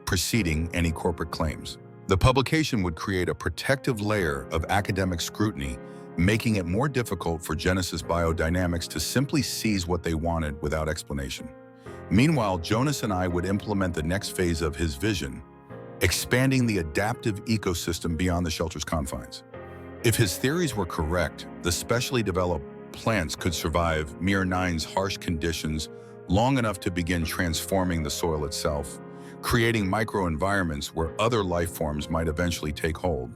preceding any corporate claims. The publication would create a protective layer of academic scrutiny, making it more difficult for Genesis Biodynamics to simply seize what they wanted without explanation. Meanwhile, Jonas and I would implement the next phase of his vision, expanding the adaptive ecosystem beyond the shelter's confines. If his theories were correct, the specially developed plants could survive Nyra 9's harsh conditions long enough to begin transforming the soil itself, creating microenvironments where other life forms might eventually take hold.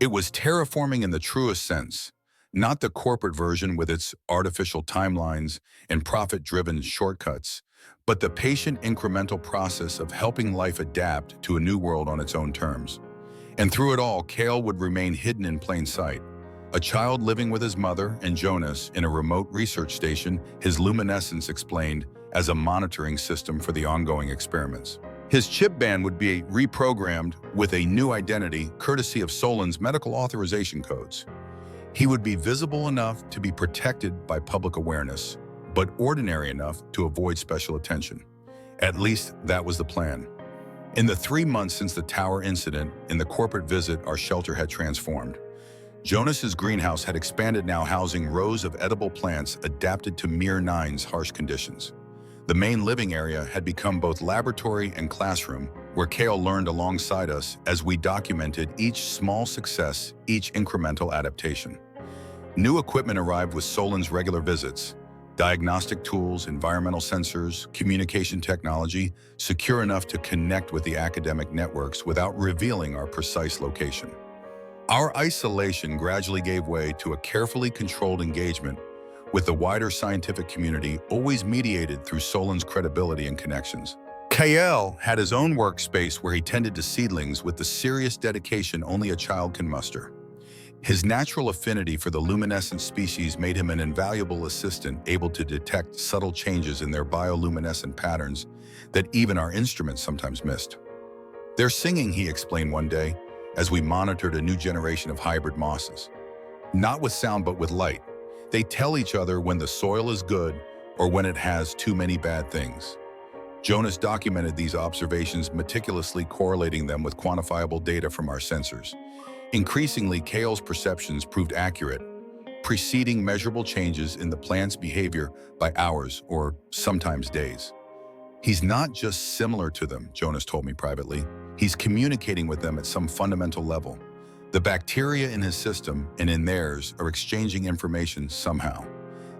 It was terraforming in the truest sense, not the corporate version with its artificial timelines and profit-driven shortcuts, but the patient incremental process of helping life adapt to a new world on its own terms. And through it all, Cael would remain hidden in plain sight. A child living with his mother and Jonas in a remote research station, his luminescence explained as a monitoring system for the ongoing experiments. His chip band would be reprogrammed with a new identity, courtesy of Solon's medical authorization codes. He would be visible enough to be protected by public awareness, but ordinary enough to avoid special attention. At least that was the plan. In the 3 months since the tower incident and the corporate visit, our shelter had transformed. Jonas's greenhouse had expanded, now housing rows of edible plants adapted to Nyra 9's harsh conditions. The main living area had become both laboratory and classroom, where Cael learned alongside us as we documented each small success, each incremental adaptation. New equipment arrived with Solon's regular visits: diagnostic tools, environmental sensors, communication technology, secure enough to connect with the academic networks without revealing our precise location. Our isolation gradually gave way to a carefully controlled engagement with the wider scientific community, always mediated through Solon's credibility and connections. Cael had his own workspace where he tended to seedlings with the serious dedication only a child can muster. His natural affinity for the luminescent species made him an invaluable assistant, able to detect subtle changes in their bioluminescent patterns that even our instruments sometimes missed. "They're singing," he explained one day, as we monitored a new generation of hybrid mosses. "Not with sound, but with light. They tell each other when the soil is good or when it has too many bad things." Jonas documented these observations, meticulously correlating them with quantifiable data from our sensors. Increasingly, Cael's perceptions proved accurate, preceding measurable changes in the plant's behavior by hours or sometimes days. "He's not just similar to them," Jonas told me privately. "He's communicating with them at some fundamental level. The bacteria in his system and in theirs are exchanging information somehow."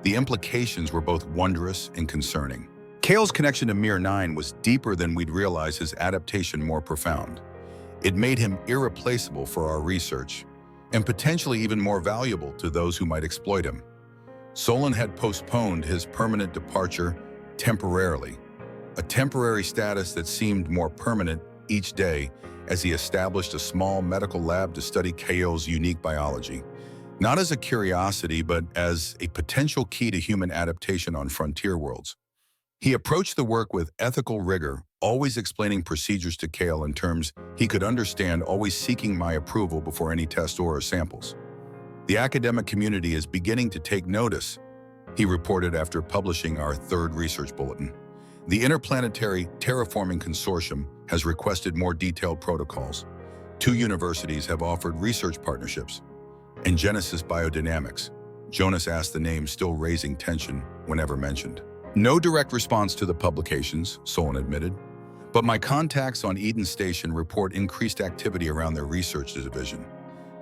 The implications were both wondrous and concerning. Cael's connection to Nyra 9 was deeper than we'd realize, his adaptation more profound. It made him irreplaceable for our research, and potentially even more valuable to those who might exploit him. Solon had postponed his permanent departure temporarily, a temporary status that seemed more permanent each day as he established a small medical lab to study Cael's unique biology, not as a curiosity, but as a potential key to human adaptation on frontier worlds. He approached the work with ethical rigor, always explaining procedures to Cael in terms he could understand, always seeking my approval before any test or samples. The academic community is beginning to take notice, he reported after publishing our third research bulletin. The Interplanetary Terraforming Consortium has requested more detailed protocols. 2 universities have offered research partnerships. And Genesis Biodynamics, Jonas asked, the name still raising tension whenever mentioned. No direct response to the publications, Solon admitted, but my contacts on Eden Station report increased activity around their research division.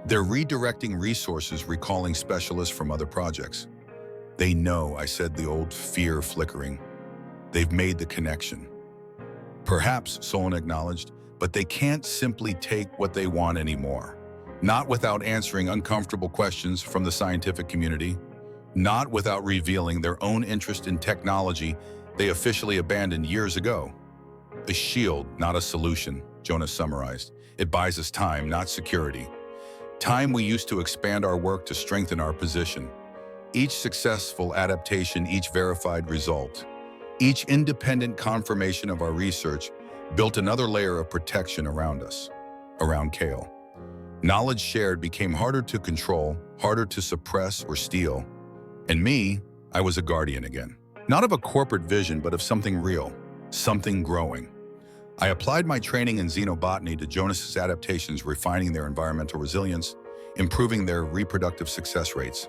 They're redirecting resources, recalling specialists from other projects. They know, I said, the old fear flickering. They've made the connection. Perhaps, Solon acknowledged, but they can't simply take what they want anymore. Not without answering uncomfortable questions from the scientific community. Not without revealing their own interest in technology they officially abandoned years ago. A shield, not a solution, Jonas summarized. It buys us time, not security. Time we used to expand our work to strengthen our position. Each successful adaptation, each verified result, each independent confirmation of our research built another layer of protection around us, around Cael. Knowledge shared became harder to control, harder to suppress or steal. And me, I was a guardian again. Not of a corporate vision, but of something real, something growing. I applied my training in xenobotany to Jonas's adaptations, refining their environmental resilience, improving their reproductive success rates.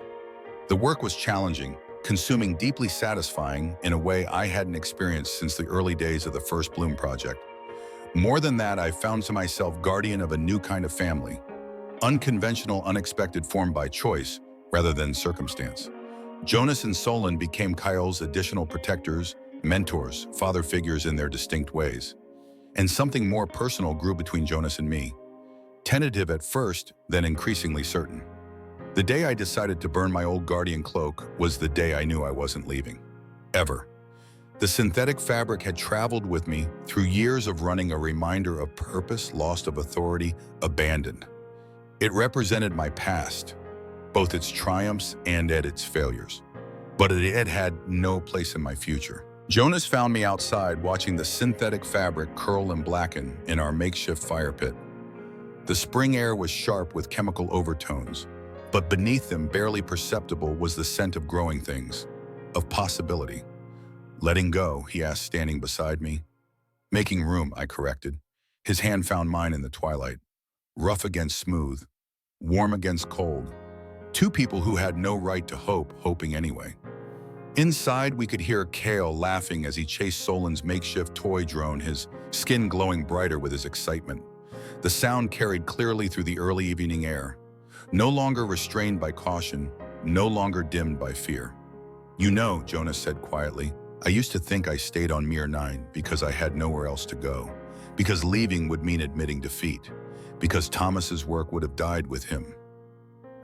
The work was challenging, consuming, deeply satisfying in a way I hadn't experienced since the early days of the First Bloom project. More than that, I found myself guardian of a new kind of family, unconventional, unexpected, formed by choice rather than circumstance. Jonas and Solon became Cael's additional protectors, mentors, father figures in their distinct ways. And something more personal grew between Jonas and me. Tentative at first, then increasingly certain. The day I decided to burn my old guardian cloak was the day I knew I wasn't leaving. Ever. The synthetic fabric had traveled with me through years of running, a reminder of purpose, lost of authority, abandoned. It represented my past, both its triumphs and its failures. But it had no place in my future. Jonas found me outside watching the synthetic fabric curl and blacken in our makeshift fire pit. The spring air was sharp with chemical overtones, but beneath them, barely perceptible, was the scent of growing things, of possibility. Letting go, he asked, standing beside me. Making room, I corrected. His hand found mine in the twilight. Rough against smooth, warm against cold. 2 people who had no right to hope, hoping anyway. Inside, we could hear Cael laughing as he chased Solon's makeshift toy drone, his skin glowing brighter with his excitement. The sound carried clearly through the early evening air, no longer restrained by caution, no longer dimmed by fear. You know, Jonas said quietly, I used to think I stayed on Mir 9 because I had nowhere else to go, because leaving would mean admitting defeat, because Thomas's work would have died with him.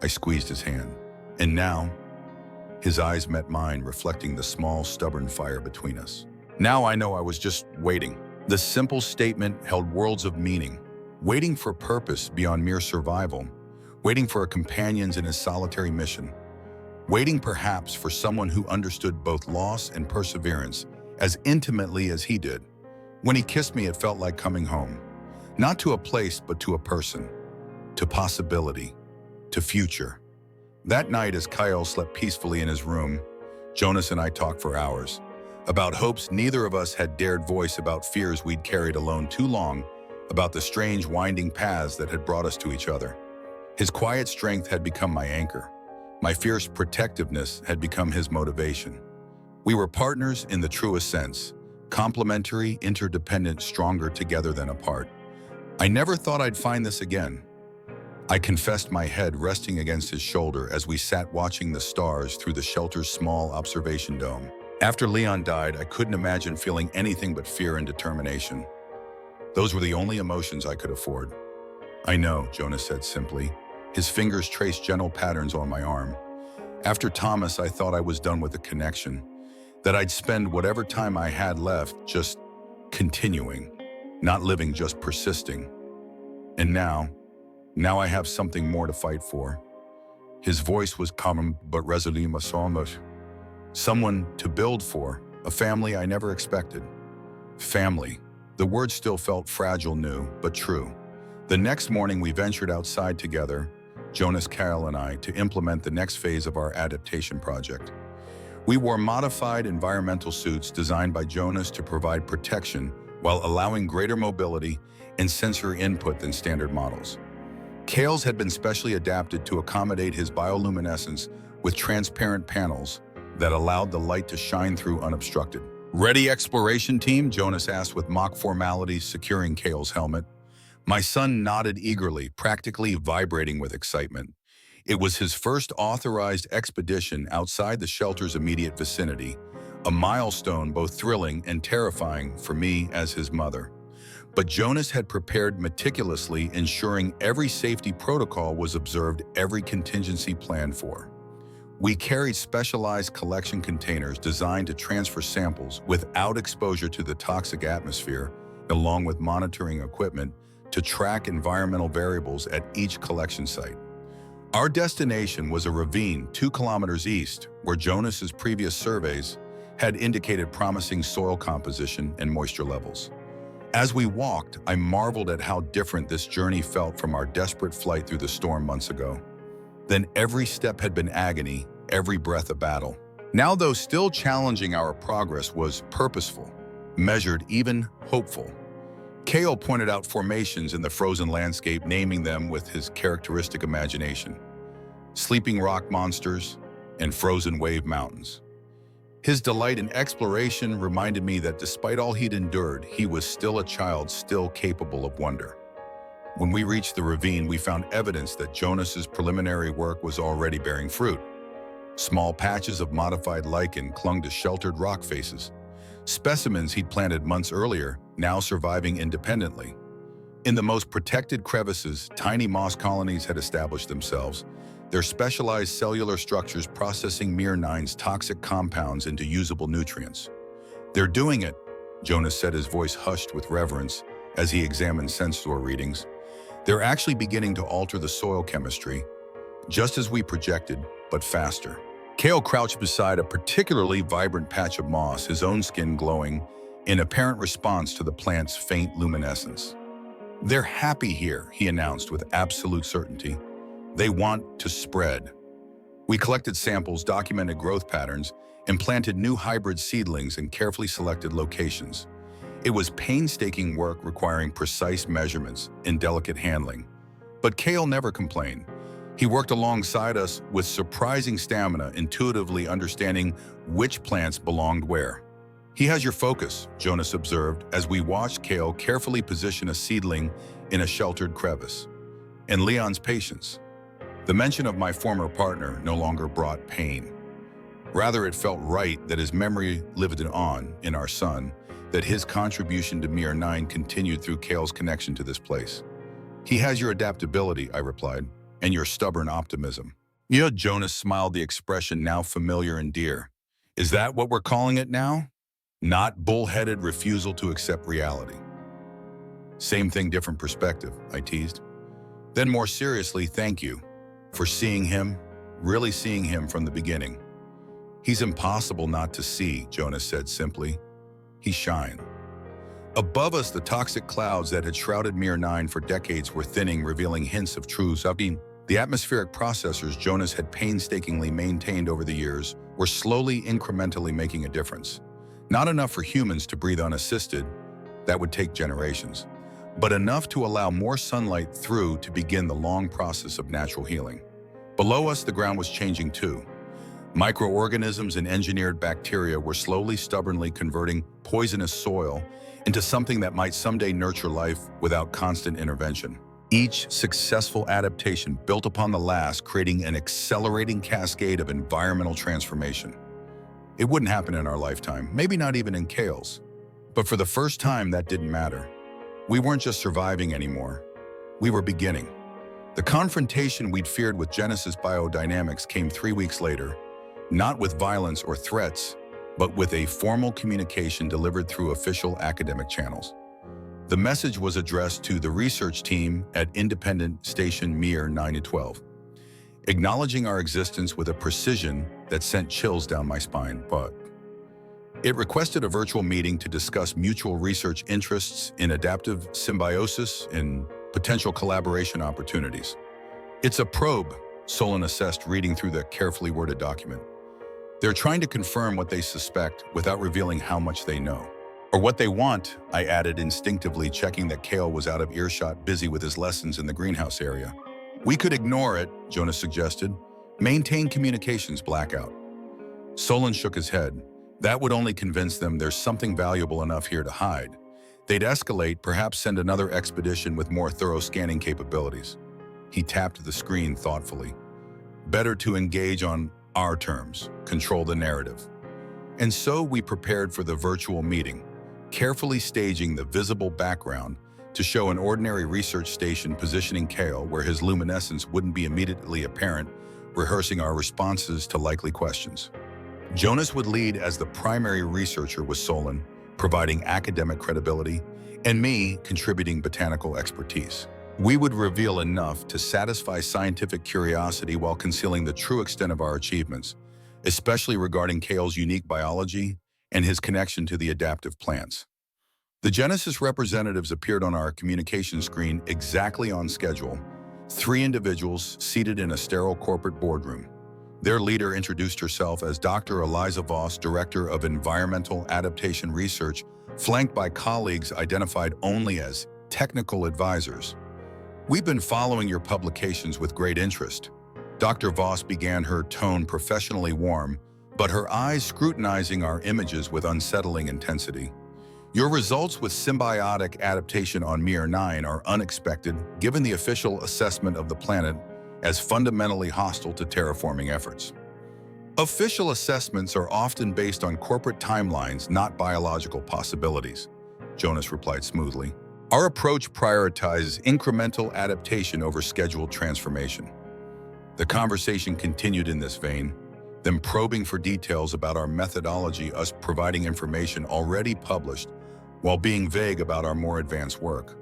I squeezed his hand, and now, his eyes met mine, reflecting the small, stubborn fire between us. Now I know I was just waiting. The simple statement held worlds of meaning, waiting for purpose beyond mere survival, waiting for a companion in his solitary mission, waiting perhaps for someone who understood both loss and perseverance as intimately as he did. When he kissed me, it felt like coming home, not to a place, but to a person, to possibility, to future. That night, as Cael slept peacefully in his room, Jonas and I talked for hours, about hopes neither of us had dared voice, about fears we'd carried alone too long, about the strange winding paths that had brought us to each other. His quiet strength had become my anchor. My fierce protectiveness had become his motivation. We were partners in the truest sense, complementary, interdependent, stronger together than apart. I never thought I'd find this again. I confessed, my head resting against his shoulder as we sat watching the stars through the shelter's small observation dome. After Leon died, I couldn't imagine feeling anything but fear and determination. Those were the only emotions I could afford. I know, Jonas said simply. His fingers traced gentle patterns on my arm. After Thomas, I thought I was done with the connection, that I'd spend whatever time I had left just continuing, not living, just persisting. And now I have something more to fight for. His voice was calm but resolute, someone to build for, a family I never expected. Family. The word still felt fragile, new, but true. The next morning we ventured outside together, Jonas, Cael, and I, to implement the next phase of our adaptation project. We wore modified environmental suits designed by Jonas to provide protection while allowing greater mobility and sensor input than standard models. Cael's had been specially adapted to accommodate his bioluminescence with transparent panels that allowed the light to shine through unobstructed. "Ready, exploration team?" Jonas asked with mock formality, securing Cael's helmet. My son nodded eagerly, practically vibrating with excitement. It was his first authorized expedition outside the shelter's immediate vicinity, a milestone both thrilling and terrifying for me as his mother. But Jonas had prepared meticulously, ensuring every safety protocol was observed, every contingency planned for. We carried specialized collection containers designed to transfer samples without exposure to the toxic atmosphere, along with monitoring equipment to track environmental variables at each collection site. Our destination was a ravine 2 kilometers east, where Jonas's previous surveys had indicated promising soil composition and moisture levels. As we walked, I marveled at how different this journey felt from our desperate flight through the storm months ago. Then every step had been agony, every breath a battle. Now, though still challenging, our progress was purposeful, measured, even hopeful. Cael pointed out formations in the frozen landscape, naming them with his characteristic imagination: sleeping rock monsters and frozen wave mountains. His delight in exploration reminded me that despite all he'd endured, he was still a child, still capable of wonder. When we reached the ravine, we found evidence that Jonas's preliminary work was already bearing fruit. Small patches of modified lichen clung to sheltered rock faces, specimens he'd planted months earlier, now surviving independently. In the most protected crevices, tiny moss colonies had established themselves, their specialized cellular structures processing Nyra's toxic compounds into usable nutrients. "They're doing it," Jonas said, his voice hushed with reverence as he examined sensor readings. "They're actually beginning to alter the soil chemistry, just as we projected, but faster." Cael crouched beside a particularly vibrant patch of moss, his own skin glowing in apparent response to the plant's faint luminescence. "They're happy here," he announced with absolute certainty. "They want to spread." We collected samples, documented growth patterns, and planted new hybrid seedlings in carefully selected locations. It was painstaking work requiring precise measurements and delicate handling. But Cael never complained. He worked alongside us with surprising stamina, intuitively understanding which plants belonged where. "He has your focus," Jonas observed as we watched Cael carefully position a seedling in a sheltered crevice. "And Leon's patience." The mention of my former partner no longer brought pain. Rather, it felt right that his memory lived on in our son, that his contribution to Nyra continued through Cael's connection to this place. "He has your adaptability," I replied, "and your stubborn optimism." "Yeah," Jonas smiled, the expression now familiar and dear. "Is that what we're calling it now? Not bullheaded refusal to accept reality." "Same thing, different perspective," I teased. Then more seriously, "Thank you for seeing him, really seeing him from the beginning." "He's impossible not to see," Jonas said simply. "He shines." Above us, the toxic clouds that had shrouded Nyra for decades were thinning, revealing hints of true sub-beam. The atmospheric processors Jonas had painstakingly maintained over the years were slowly, incrementally making a difference. Not enough for humans to breathe unassisted, that would take generations, but enough to allow more sunlight through to begin the long process of natural healing. Below us, the ground was changing too. Microorganisms and engineered bacteria were slowly, stubbornly converting poisonous soil into something that might someday nurture life without constant intervention. Each successful adaptation built upon the last, creating an accelerating cascade of environmental transformation. It wouldn't happen in our lifetime, maybe not even in Cael's. But for the first time, that didn't matter. We weren't just surviving anymore. We were beginning. The confrontation we'd feared with Genesis Biodynamics came 3 weeks later, not with violence or threats, but with a formal communication delivered through official academic channels. The message was addressed to the research team at independent station Mir 9-12, acknowledging our existence with a precision that sent chills down my spine, but it requested a virtual meeting to discuss mutual research interests in adaptive symbiosis and potential collaboration opportunities. It's a probe, Solon assessed reading through the carefully worded document. They're trying to confirm what they suspect without revealing how much they know. Or what they want, I added instinctively, checking that Cael was out of earshot, busy with his lessons in the greenhouse area. We could ignore it, Jonas suggested. Maintain communications blackout. Solon shook his head. That would only convince them there's something valuable enough here to hide. They'd escalate, perhaps send another expedition with more thorough scanning capabilities. He tapped the screen thoughtfully. Better to engage on our terms, control the narrative. And so we prepared for the virtual meeting, carefully staging the visible background to show an ordinary research station positioning Cael where his luminescence wouldn't be immediately apparent, rehearsing our responses to likely questions. Jonas would lead as the primary researcher with Solon, providing academic credibility, and me contributing botanical expertise. We would reveal enough to satisfy scientific curiosity while concealing the true extent of our achievements, especially regarding Cael's unique biology and his connection to the adaptive plants. The Genesis representatives appeared on our communication screen exactly on schedule, 3 individuals seated in a sterile corporate boardroom. Their leader introduced herself as Dr. Eliza Voss, Director of Environmental Adaptation Research, flanked by colleagues identified only as technical advisors. We've been following your publications with great interest. Dr. Voss began, her tone professionally warm, but her eyes scrutinizing our images with unsettling intensity. Your results with symbiotic adaptation on Mir 9 are unexpected, given the official assessment of the planet as fundamentally hostile to terraforming efforts. Official assessments are often based on corporate timelines, not biological possibilities, Jonas replied smoothly. Our approach prioritizes incremental adaptation over scheduled transformation. The conversation continued in this vein, them probing for details about our methodology, us providing information already published, while being vague about our more advanced work.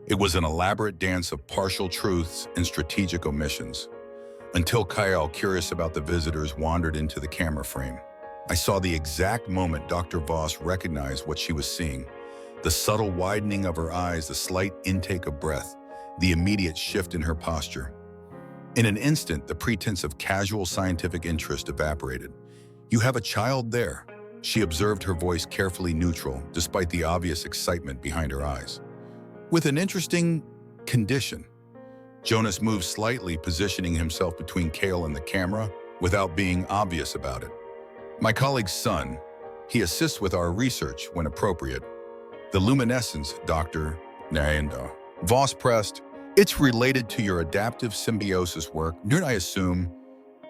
It was an elaborate dance of partial truths and strategic omissions, until Cael, curious about the visitors, wandered into the camera frame. I saw the exact moment Dr. Voss recognized what she was seeing. The subtle widening of her eyes, the slight intake of breath, the immediate shift in her posture. In an instant, the pretense of casual scientific interest evaporated. You have a child there, she observed, her voice carefully neutral, despite the obvious excitement behind her eyes. With an interesting condition. Jonas moved slightly, positioning himself between Cael and the camera without being obvious about it. My colleague's son. He assists with our research when appropriate. The luminescence, Dr. Nyra. Voss pressed. It's related to your adaptive symbiosis work. Didn't I assume?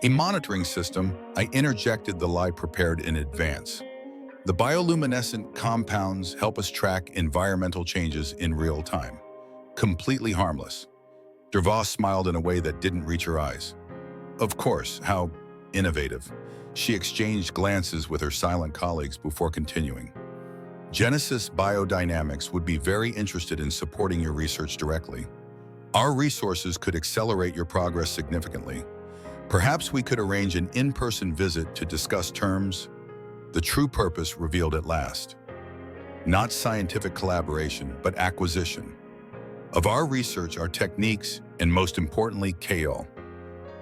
A monitoring system, I interjected, the lie prepared in advance. The bioluminescent compounds help us track environmental changes in real time. Completely harmless. Voss smiled in a way that didn't reach her eyes. Of course, how innovative. She exchanged glances with her silent colleagues before continuing. Genesis Biodynamics would be very interested in supporting your research directly. Our resources could accelerate your progress significantly. Perhaps we could arrange an in-person visit to discuss terms. The true purpose revealed at last. Not scientific collaboration, but acquisition. Of our research, our techniques, and most importantly, Cael.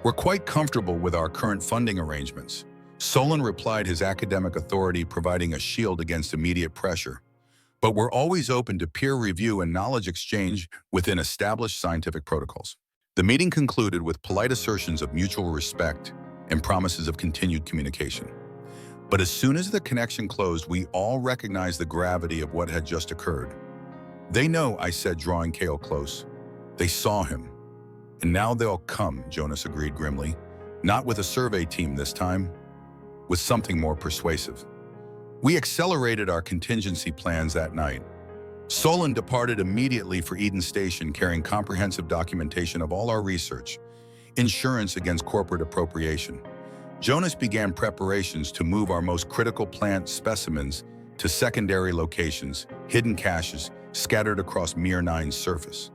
We're quite comfortable with our current funding arrangements. Solon replied, his academic authority providing a shield against immediate pressure. But we're always open to peer review and knowledge exchange within established scientific protocols. The meeting concluded with polite assertions of mutual respect and promises of continued communication. But as soon as the connection closed, we all recognized the gravity of what had just occurred. They know, I said, drawing Cael close. They saw him. And now they'll come, Jonas agreed grimly. Not with a survey team this time, with something more persuasive. We accelerated our contingency plans that night. Solon departed immediately for Eden Station carrying comprehensive documentation of all our research, insurance against corporate appropriation. Jonas began preparations to move our most critical plant specimens to secondary locations, hidden caches scattered across Mir-9's surface.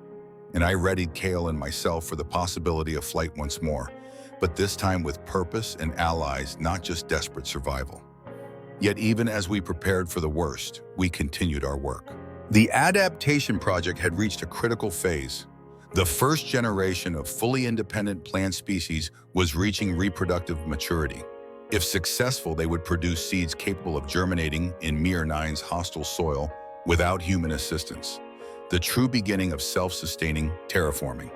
And I readied Cael and myself for the possibility of flight once more, but this time with purpose and allies, not just desperate survival. Yet even as we prepared for the worst, we continued our work. The adaptation project had reached a critical phase. The first generation of fully independent plant species was reaching reproductive maturity. If successful, they would produce seeds capable of germinating in Mir-9's hostile soil without human assistance. The true beginning of self-sustaining terraforming.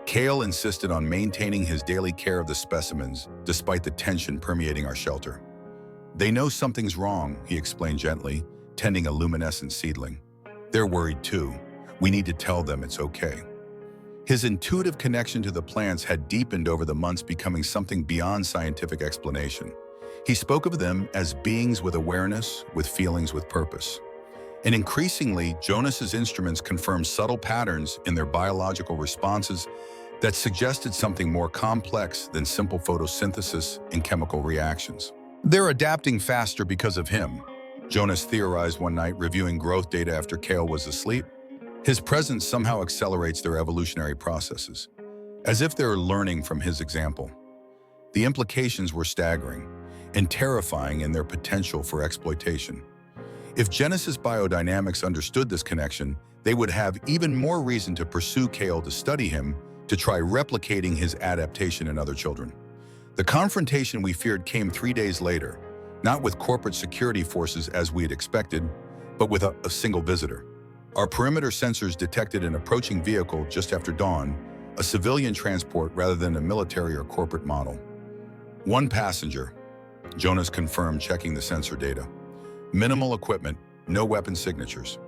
Cael insisted on maintaining his daily care of the specimens, despite the tension permeating our shelter. "They know something's wrong," he explained gently, tending a luminescent seedling. "They're worried too. We need to tell them it's okay." His intuitive connection to the plants had deepened over the months, becoming something beyond scientific explanation. He spoke of them as beings with awareness, with feelings, with purpose. And increasingly, Jonas's instruments confirmed subtle patterns in their biological responses that suggested something more complex than simple photosynthesis and chemical reactions. "They're adapting faster because of him," Jonas theorized one night, reviewing growth data after Cael was asleep. "His presence somehow accelerates their evolutionary processes, as if they're learning from his example." The implications were staggering and terrifying in their potential for exploitation. If Genesis Biodynamics understood this connection, they would have even more reason to pursue Cael, to study him, to try replicating his adaptation in other children. The confrontation we feared came 3 days later, not with corporate security forces as we had expected, but with a single visitor. Our perimeter sensors detected an approaching vehicle just after dawn, a civilian transport rather than a military or corporate model. "One passenger," Jonas confirmed, checking the sensor data. "Minimal equipment, no weapon signatures."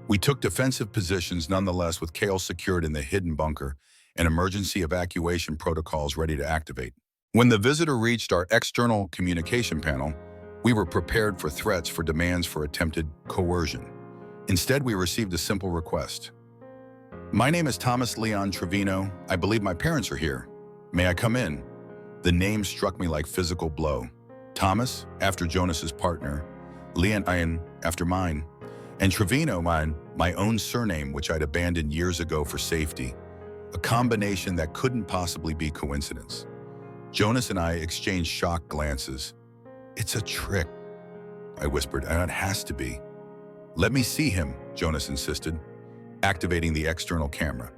We took defensive positions nonetheless, with Cael secured in the hidden bunker and emergency evacuation protocols ready to activate. When the visitor reached our external communication panel, we were prepared for threats, for demands for attempted coercion. Instead, we received a simple request. "My name is Thomas Leon Trevino. I believe my parents are here. May I come in?" The name struck me like physical blow. Thomas, after Jonas's partner, Leon after mine, and Trevino, my own surname, which I'd abandoned years ago for safety. A combination that couldn't possibly be coincidence. Jonas and I exchanged shocked glances. "It's a trick," I whispered. "And it has to be." "Let me see him," Jonas insisted, activating the external camera.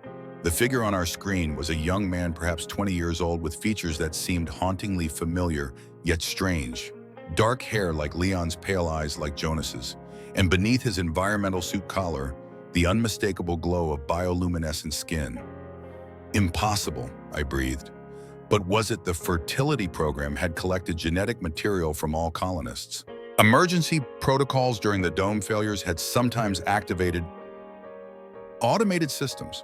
The figure on our screen was a young man, perhaps 20 years old, with features that seemed hauntingly familiar, yet strange. Dark hair like Leon's, pale eyes like Jonas's, and beneath his environmental suit collar, the unmistakable glow of bioluminescent skin. "Impossible," I breathed. But was it the fertility program had collected genetic material from all colonists? Emergency protocols during the dome failures had sometimes activated automated systems.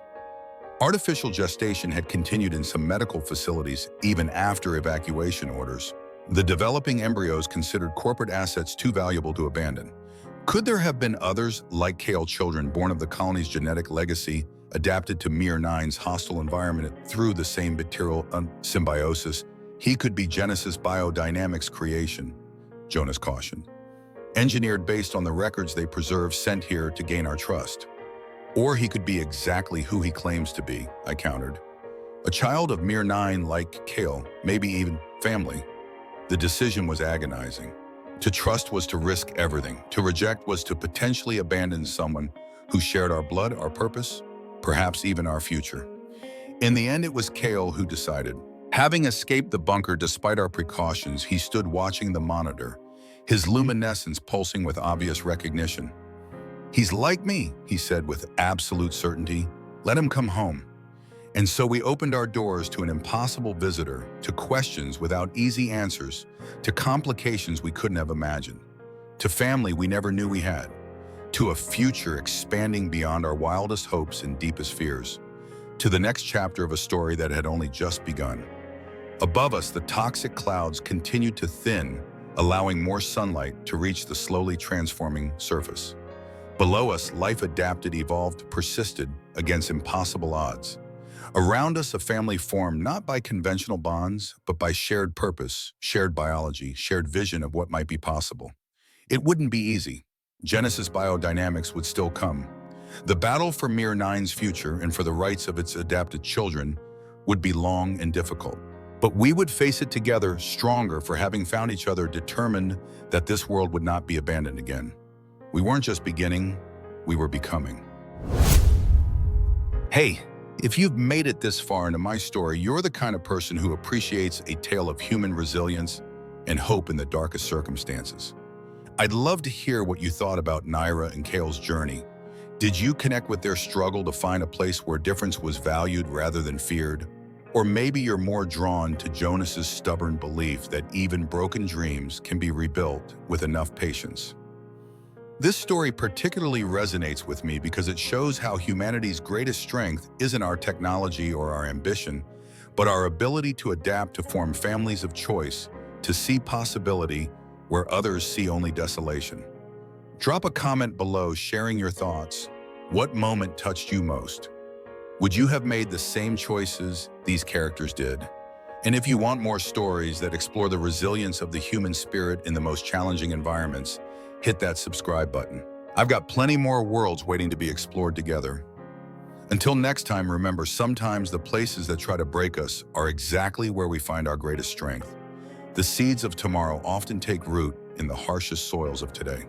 Artificial gestation had continued in some medical facilities even after evacuation orders. The developing embryos considered corporate assets too valuable to abandon. Could there have been others, like Cael, children born of the colony's genetic legacy, adapted to Mir-9's hostile environment through the same bacterial symbiosis? He could be Genesis Biodynamics' creation, Jonas cautioned. Engineered based on the records they preserve, sent here to gain our trust. Or he could be exactly who he claims to be, I countered. A child of Mir-9 like Cael, maybe even family. The decision was agonizing. To trust was to risk everything. To reject was to potentially abandon someone who shared our blood, our purpose, perhaps even our future. In the end, it was Cael who decided. Having escaped the bunker despite our precautions, he stood watching the monitor, his luminescence pulsing with obvious recognition. "He's like me," he said with absolute certainty. "Let him come home." And so we opened our doors to an impossible visitor, to questions without easy answers, to complications we couldn't have imagined, to family we never knew we had, to a future expanding beyond our wildest hopes and deepest fears, to the next chapter of a story that had only just begun. Above us, the toxic clouds continued to thin, allowing more sunlight to reach the slowly transforming surface. Below us, life adapted, evolved, persisted against impossible odds. Around us, a family formed not by conventional bonds, but by shared purpose, shared biology, shared vision of what might be possible. It wouldn't be easy. Genesis biodynamics would still come. The battle for Mir-9's future and for the rights of its adapted children would be long and difficult. But we would face it together, stronger for having found each other, determined that this world would not be abandoned again. We weren't just beginning, we were becoming. Hey, if you've made it this far into my story, you're the kind of person who appreciates a tale of human resilience and hope in the darkest circumstances. I'd love to hear what you thought about Nyra and Cael's journey. Did you connect with their struggle to find a place where difference was valued rather than feared? Or maybe you're more drawn to Jonas's stubborn belief that even broken dreams can be rebuilt with enough patience. This story particularly resonates with me because it shows how humanity's greatest strength isn't our technology or our ambition, but our ability to adapt, to form families of choice, to see possibility where others see only desolation. Drop a comment below sharing your thoughts. What moment touched you most? Would you have made the same choices these characters did? And if you want more stories that explore the resilience of the human spirit in the most challenging environments, hit that subscribe button. I've got plenty more worlds waiting to be explored together. Until next time, remember, sometimes the places that try to break us are exactly where we find our greatest strength. The seeds of tomorrow often take root in the harshest soils of today.